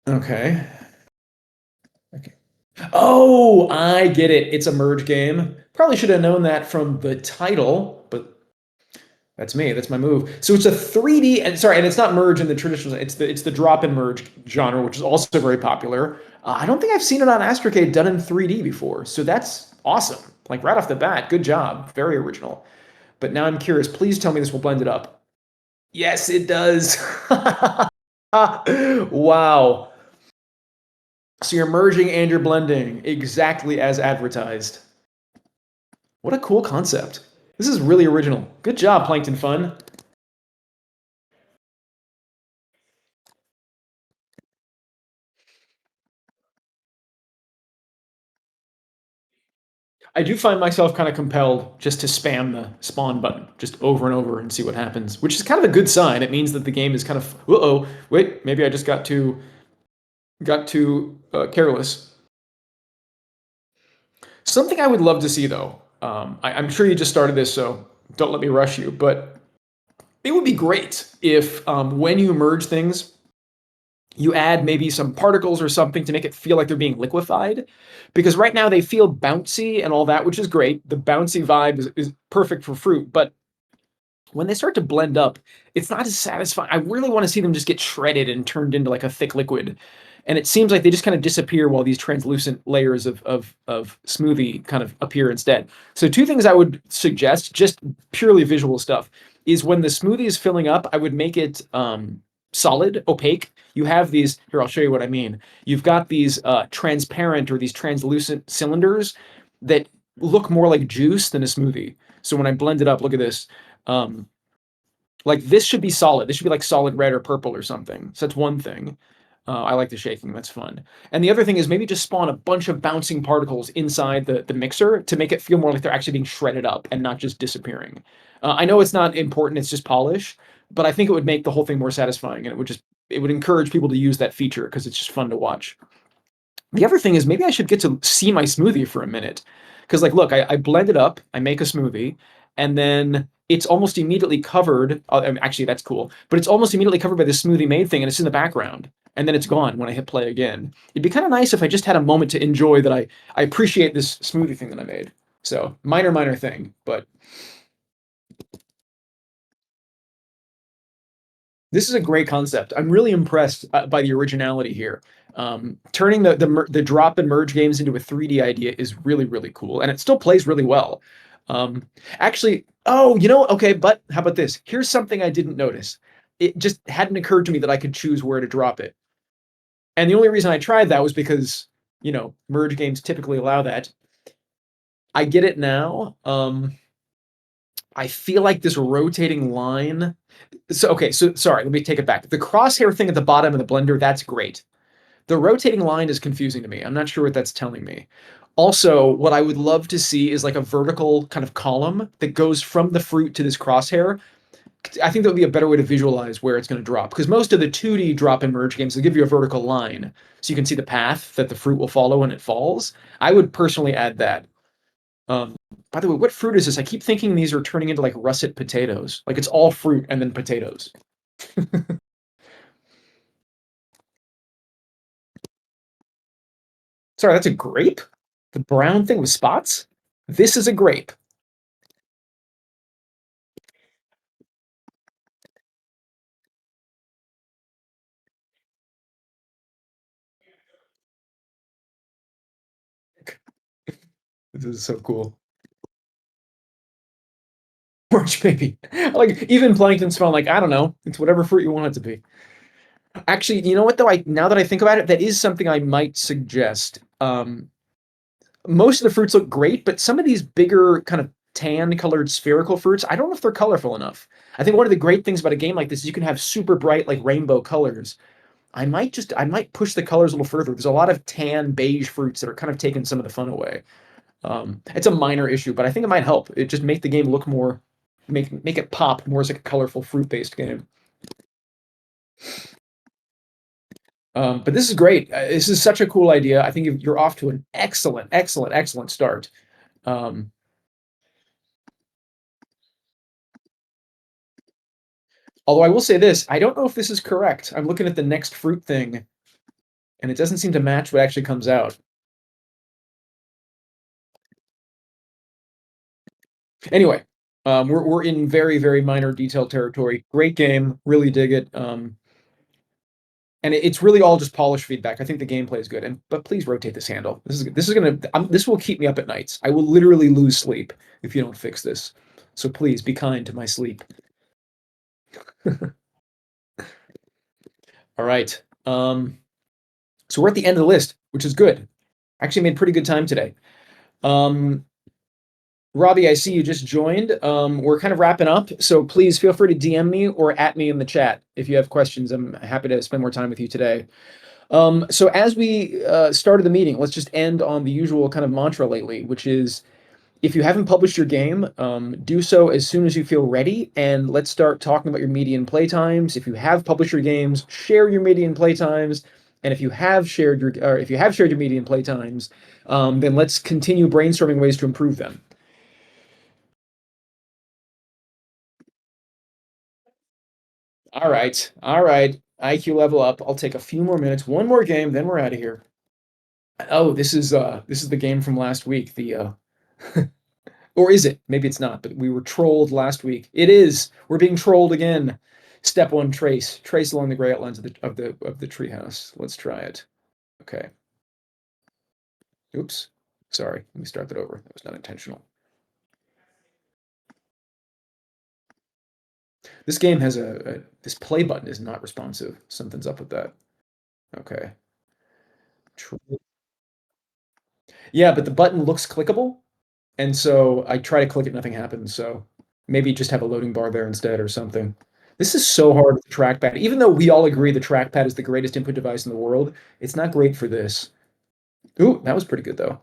Okay. Oh, I get it. It's a merge game. Probably should have known that from the title, but that's me. That's my move. So it's a 3D, and it's not merge in the traditional. It's the drop and merge genre, which is also very popular. I don't think I've seen it on Astrocade done in 3D before, so that's awesome. Like right off the bat, good job. Very original. But now I'm curious. Please tell me this will blend it up. Yes, it does. Wow. So you're merging and you're blending exactly as advertised. What a cool concept. This is really original. Good job, Plankton Fun. I do find myself kind of compelled just to spam the spawn button just over and over and see what happens, which is kind of a good sign. It means that the game is kind of, uh-oh, wait, maybe I just got too careless. Something I would love to see, though, I'm sure you just started this, so don't let me rush you, but it would be great if when you merge things, you add maybe some particles or something to make it feel like they're being liquefied. Because right now they feel bouncy and all that, which is great. The bouncy vibe is perfect for fruit, but when they start to blend up, it's not as satisfying. I really want to see them just get shredded and turned into like a thick liquid. And it seems like they just kind of disappear while these translucent layers of smoothie kind of appear instead. So two things I would suggest, just purely visual stuff, is when the smoothie is filling up, I would make it solid, opaque. You have these, here, I'll show you what I mean. You've got these transparent or these translucent cylinders that look more like juice than a smoothie. So when I blend it up, look at this. Like this should be solid. This should be like solid red or purple or something. So that's one thing. I like the shaking. That's fun. And the other thing is maybe just spawn a bunch of bouncing particles inside the mixer to make it feel more like they're actually being shredded up and not just disappearing. I know it's not important. It's just polish, but I think it would make the whole thing more satisfying, and it would encourage people to use that feature because it's just fun to watch. The other thing is maybe I should get to see my smoothie for a minute. Because like, look, I blend it up, I make a smoothie, and then it's almost immediately covered. Actually, that's cool. But it's almost immediately covered by the smoothie made thing, and it's in the background. And then it's gone when I hit play again. It'd be kind of nice if I just had a moment to enjoy that I appreciate this smoothie thing that I made. So minor thing, but this is a great concept. I'm really impressed by the originality here. Turning the drop and merge games into a 3D idea is really, really cool, and it still plays really well. Actually, okay, but how about this? Here's something I didn't notice. It just hadn't occurred to me that I could choose where to drop it. And the only reason I tried that was because, merge games typically allow that. I get it now. I feel like this rotating line. So okay, so sorry, let me take it back. The crosshair thing at the bottom of the blender, that's great. The rotating line is confusing to me. I'm not sure what that's telling me. Also, what I would love to see is like a vertical kind of column that goes from the fruit to this crosshair. I think that would be a better way to visualize where it's going to drop, because most of the 2D drop and merge games, they give you a vertical line so you can see the path that the fruit will follow when it falls. I would personally add that. Um, by the way, what fruit is this? I keep thinking these are turning into like russet potatoes. Like it's all fruit and then potatoes. Sorry, that's a grape? The brown thing with spots? This is a grape. This is so cool. Orange baby. Like even plankton's fun. Like I don't know. It's whatever fruit you want it to be. Actually, you know what though? I now that I think about it, that is something I might suggest. Most of the fruits look great, but some of these bigger kind of tan colored spherical fruits, I don't know if they're colorful enough. I think one of the great things about a game like this is you can have super bright like rainbow colors. I might push the colors a little further. There's a lot of tan beige fruits that are kind of taking some of the fun away. It's a minor issue, but I think it might help. It just make the game look more, make it pop more as like a colorful fruit based game. But this is great. This is such a cool idea. I think you're off to an excellent, excellent, excellent start. Um, although I will say this, I don't know if this is correct. I'm looking at the next fruit thing, and it doesn't seem to match what actually comes out. Anyway, we're in very, very minor detail territory. Great game, really dig it. And it's really all just polish feedback. I think the gameplay is good, but please rotate this handle. This will keep me up at nights. I will literally lose sleep if you don't fix this. So please be kind to my sleep. All right. So we're at the end of the list, which is good. Actually made pretty good time today. Robbie, I see you just joined. We're kind of wrapping up, so please feel free to DM me or at me in the chat if you have questions. I'm happy to spend more time with you today. So as we started the meeting, let's just end on the usual kind of mantra lately, which is if you haven't published your game, do so as soon as you feel ready, and let's start talking about your median playtimes. If you have published your games, share your median playtimes, and if you have shared your median playtimes, then let's continue brainstorming ways to improve them. All right, all right. IQ level up. I'll take a few more minutes, one more game, then we're out of here. Oh, this is the game from last week. The or is it? Maybe it's not, but we were trolled last week. It is. We're being trolled again. Step one, trace. Trace along the gray outlines of the treehouse. Let's try it. Okay. Oops. Sorry. Let me start that over. That was not intentional. This game has this play button is not responsive. Something's up with that. Okay. Yeah, but the button looks clickable. And so I try to click it, nothing happens. So maybe just have a loading bar there instead or something. This is so hard with the trackpad. Even though we all agree the trackpad is the greatest input device in the world, it's not great for this. Ooh, that was pretty good though.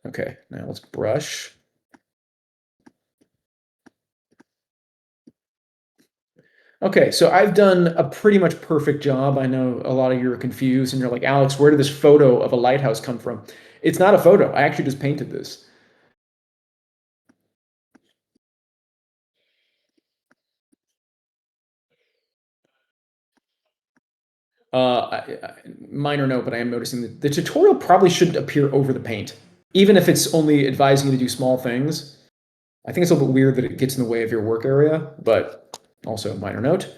Okay, now let's brush. Okay, so I've done a pretty much perfect job. I know a lot of you are confused and you're like, Alex, where did this photo of a lighthouse come from? It's not a photo. I actually just painted this. Minor note, but I am noticing that the tutorial probably shouldn't appear over the paint, even if it's only advising you to do small things. I think it's a little bit weird that it gets in the way of your work area, but also minor note.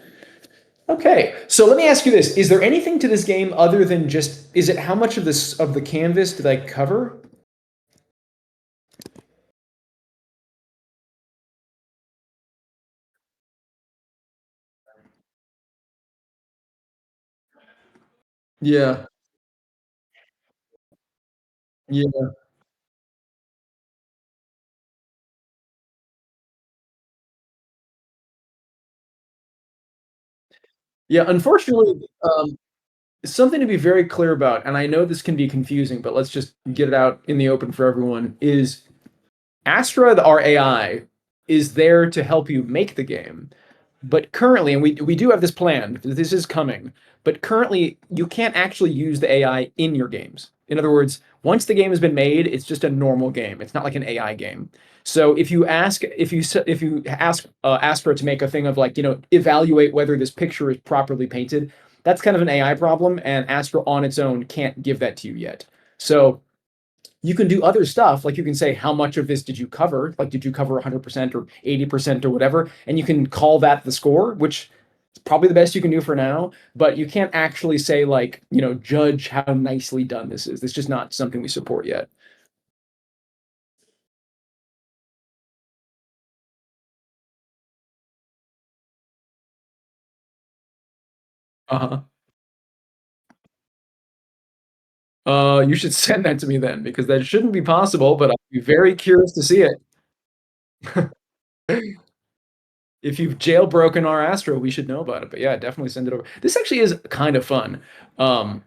Okay, so let me ask you this: is there anything to this game other than just? Is it how much of this of the canvas did I cover? Yeah, yeah. Yeah, unfortunately, something to be very clear about, and I know this can be confusing, but let's just get it out in the open for everyone, is Astra, our AI, is there to help you make the game. But currently, and we do have this planned, this is coming, but currently you can't actually use the AI in your games. In other words, once the game has been made, it's just a normal game. It's not like an AI game. So if you ask for it to make a thing of like, evaluate whether this picture is properly painted, that's kind of an AI problem, and Astra on its own can't give that to you yet. So you can do other stuff, like you can say how much of this did you cover, like did you cover 100% or 80% or whatever, and you can call that the score, which is probably the best you can do for now. But you can't actually say like, judge how nicely done this is. It's just not something we support yet. Uh-huh. You should send that to me then, because that shouldn't be possible, but I'd be very curious to see it. If you've jailbroken our Astro, we should know about it. But yeah, definitely send it over. This actually is kind of fun. Um,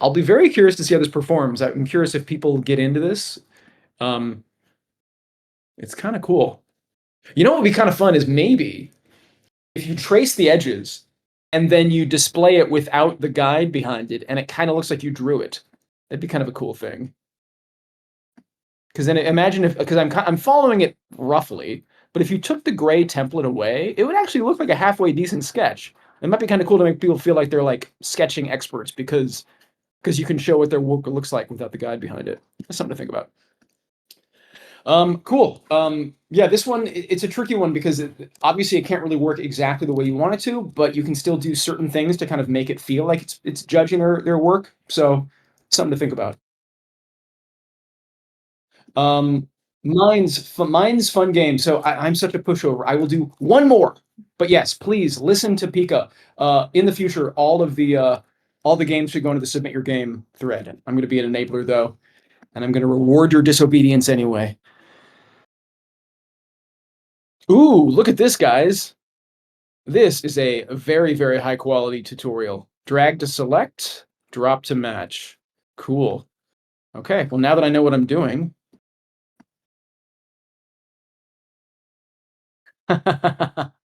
I'll be very curious to see how this performs. I'm curious if people get into this. Um, it's kind of cool. You know what would be kind of fun is maybe if you trace the edges and then you display it without the guide behind it, and it kind of looks like you drew it. That'd be kind of a cool thing. Because then imagine if, because I'm following it roughly, but if you took the gray template away, it would actually look like a halfway decent sketch. It might be kind of cool to make people feel like they're like sketching experts because you can show what their work looks like without the guide behind it. That's something to think about. Cool. Yeah, this one, it's a tricky one because obviously it can't really work exactly the way you want it to, but you can still do certain things to kind of make it feel like it's judging their work. So something to think about. Um, mine's fun game. So I'm such a pushover. I will do one more, but yes, please listen to Pika. In the future, all the games should go into the submit your game thread. I'm going to be an enabler though, and I'm going to reward your disobedience anyway. Ooh, look at this, guys. This is a very, very high quality tutorial. Drag to select, drop to match. Cool. Okay, well, now that I know what I'm doing.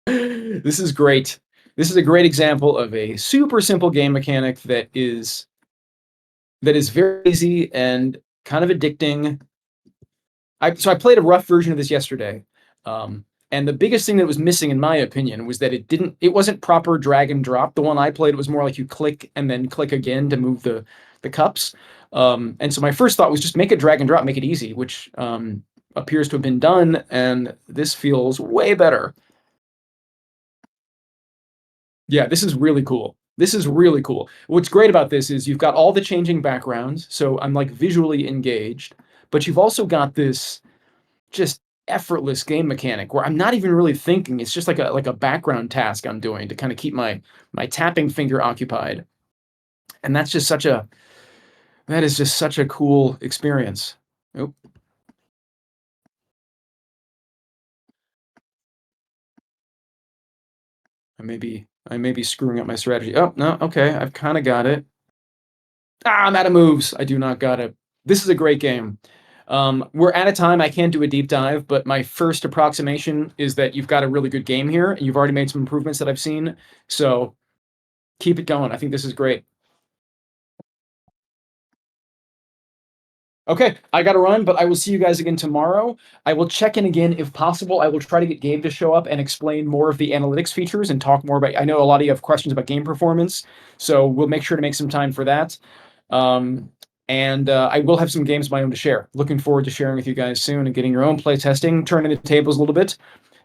This is great. This is a great example of a super simple game mechanic that is very easy and kind of addicting. So I played a rough version of this yesterday. And the biggest thing that was missing, in my opinion, was that it wasn't proper drag and drop. The one I played was more like you click and then click again to move the cups. And so my first thought was just make it drag and drop, make it easy, which appears to have been done, and this feels way better. Yeah, this is really cool. This is really cool. What's great about this is you've got all the changing backgrounds, so I'm like visually engaged, but you've also got this just effortless game mechanic where I'm not even really thinking. It's just like a background task I'm doing to kind of keep my tapping finger occupied. And that is just such a cool experience. Oh, I may be screwing up my strategy. Oh, no, okay, I've kind of got it. Ah, I'm out of moves. I do not got it. This is a great game. We're out of time. I can't do a deep dive, but my first approximation is that you've got a really good game here, and you've already made some improvements that I've seen. So keep it going. I think this is great. Okay, I gotta run, but I will see you guys again tomorrow. I will check in again if possible. I will try to get Gabe to show up and explain more of the analytics features and talk more about. I know a lot of you have questions about game performance, so we'll make sure to make some time for that. And I will have some games of my own to share. Looking forward to sharing with you guys soon and getting your own play testing, turning the tables a little bit.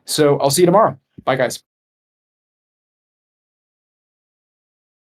So I'll see you tomorrow. Bye, guys.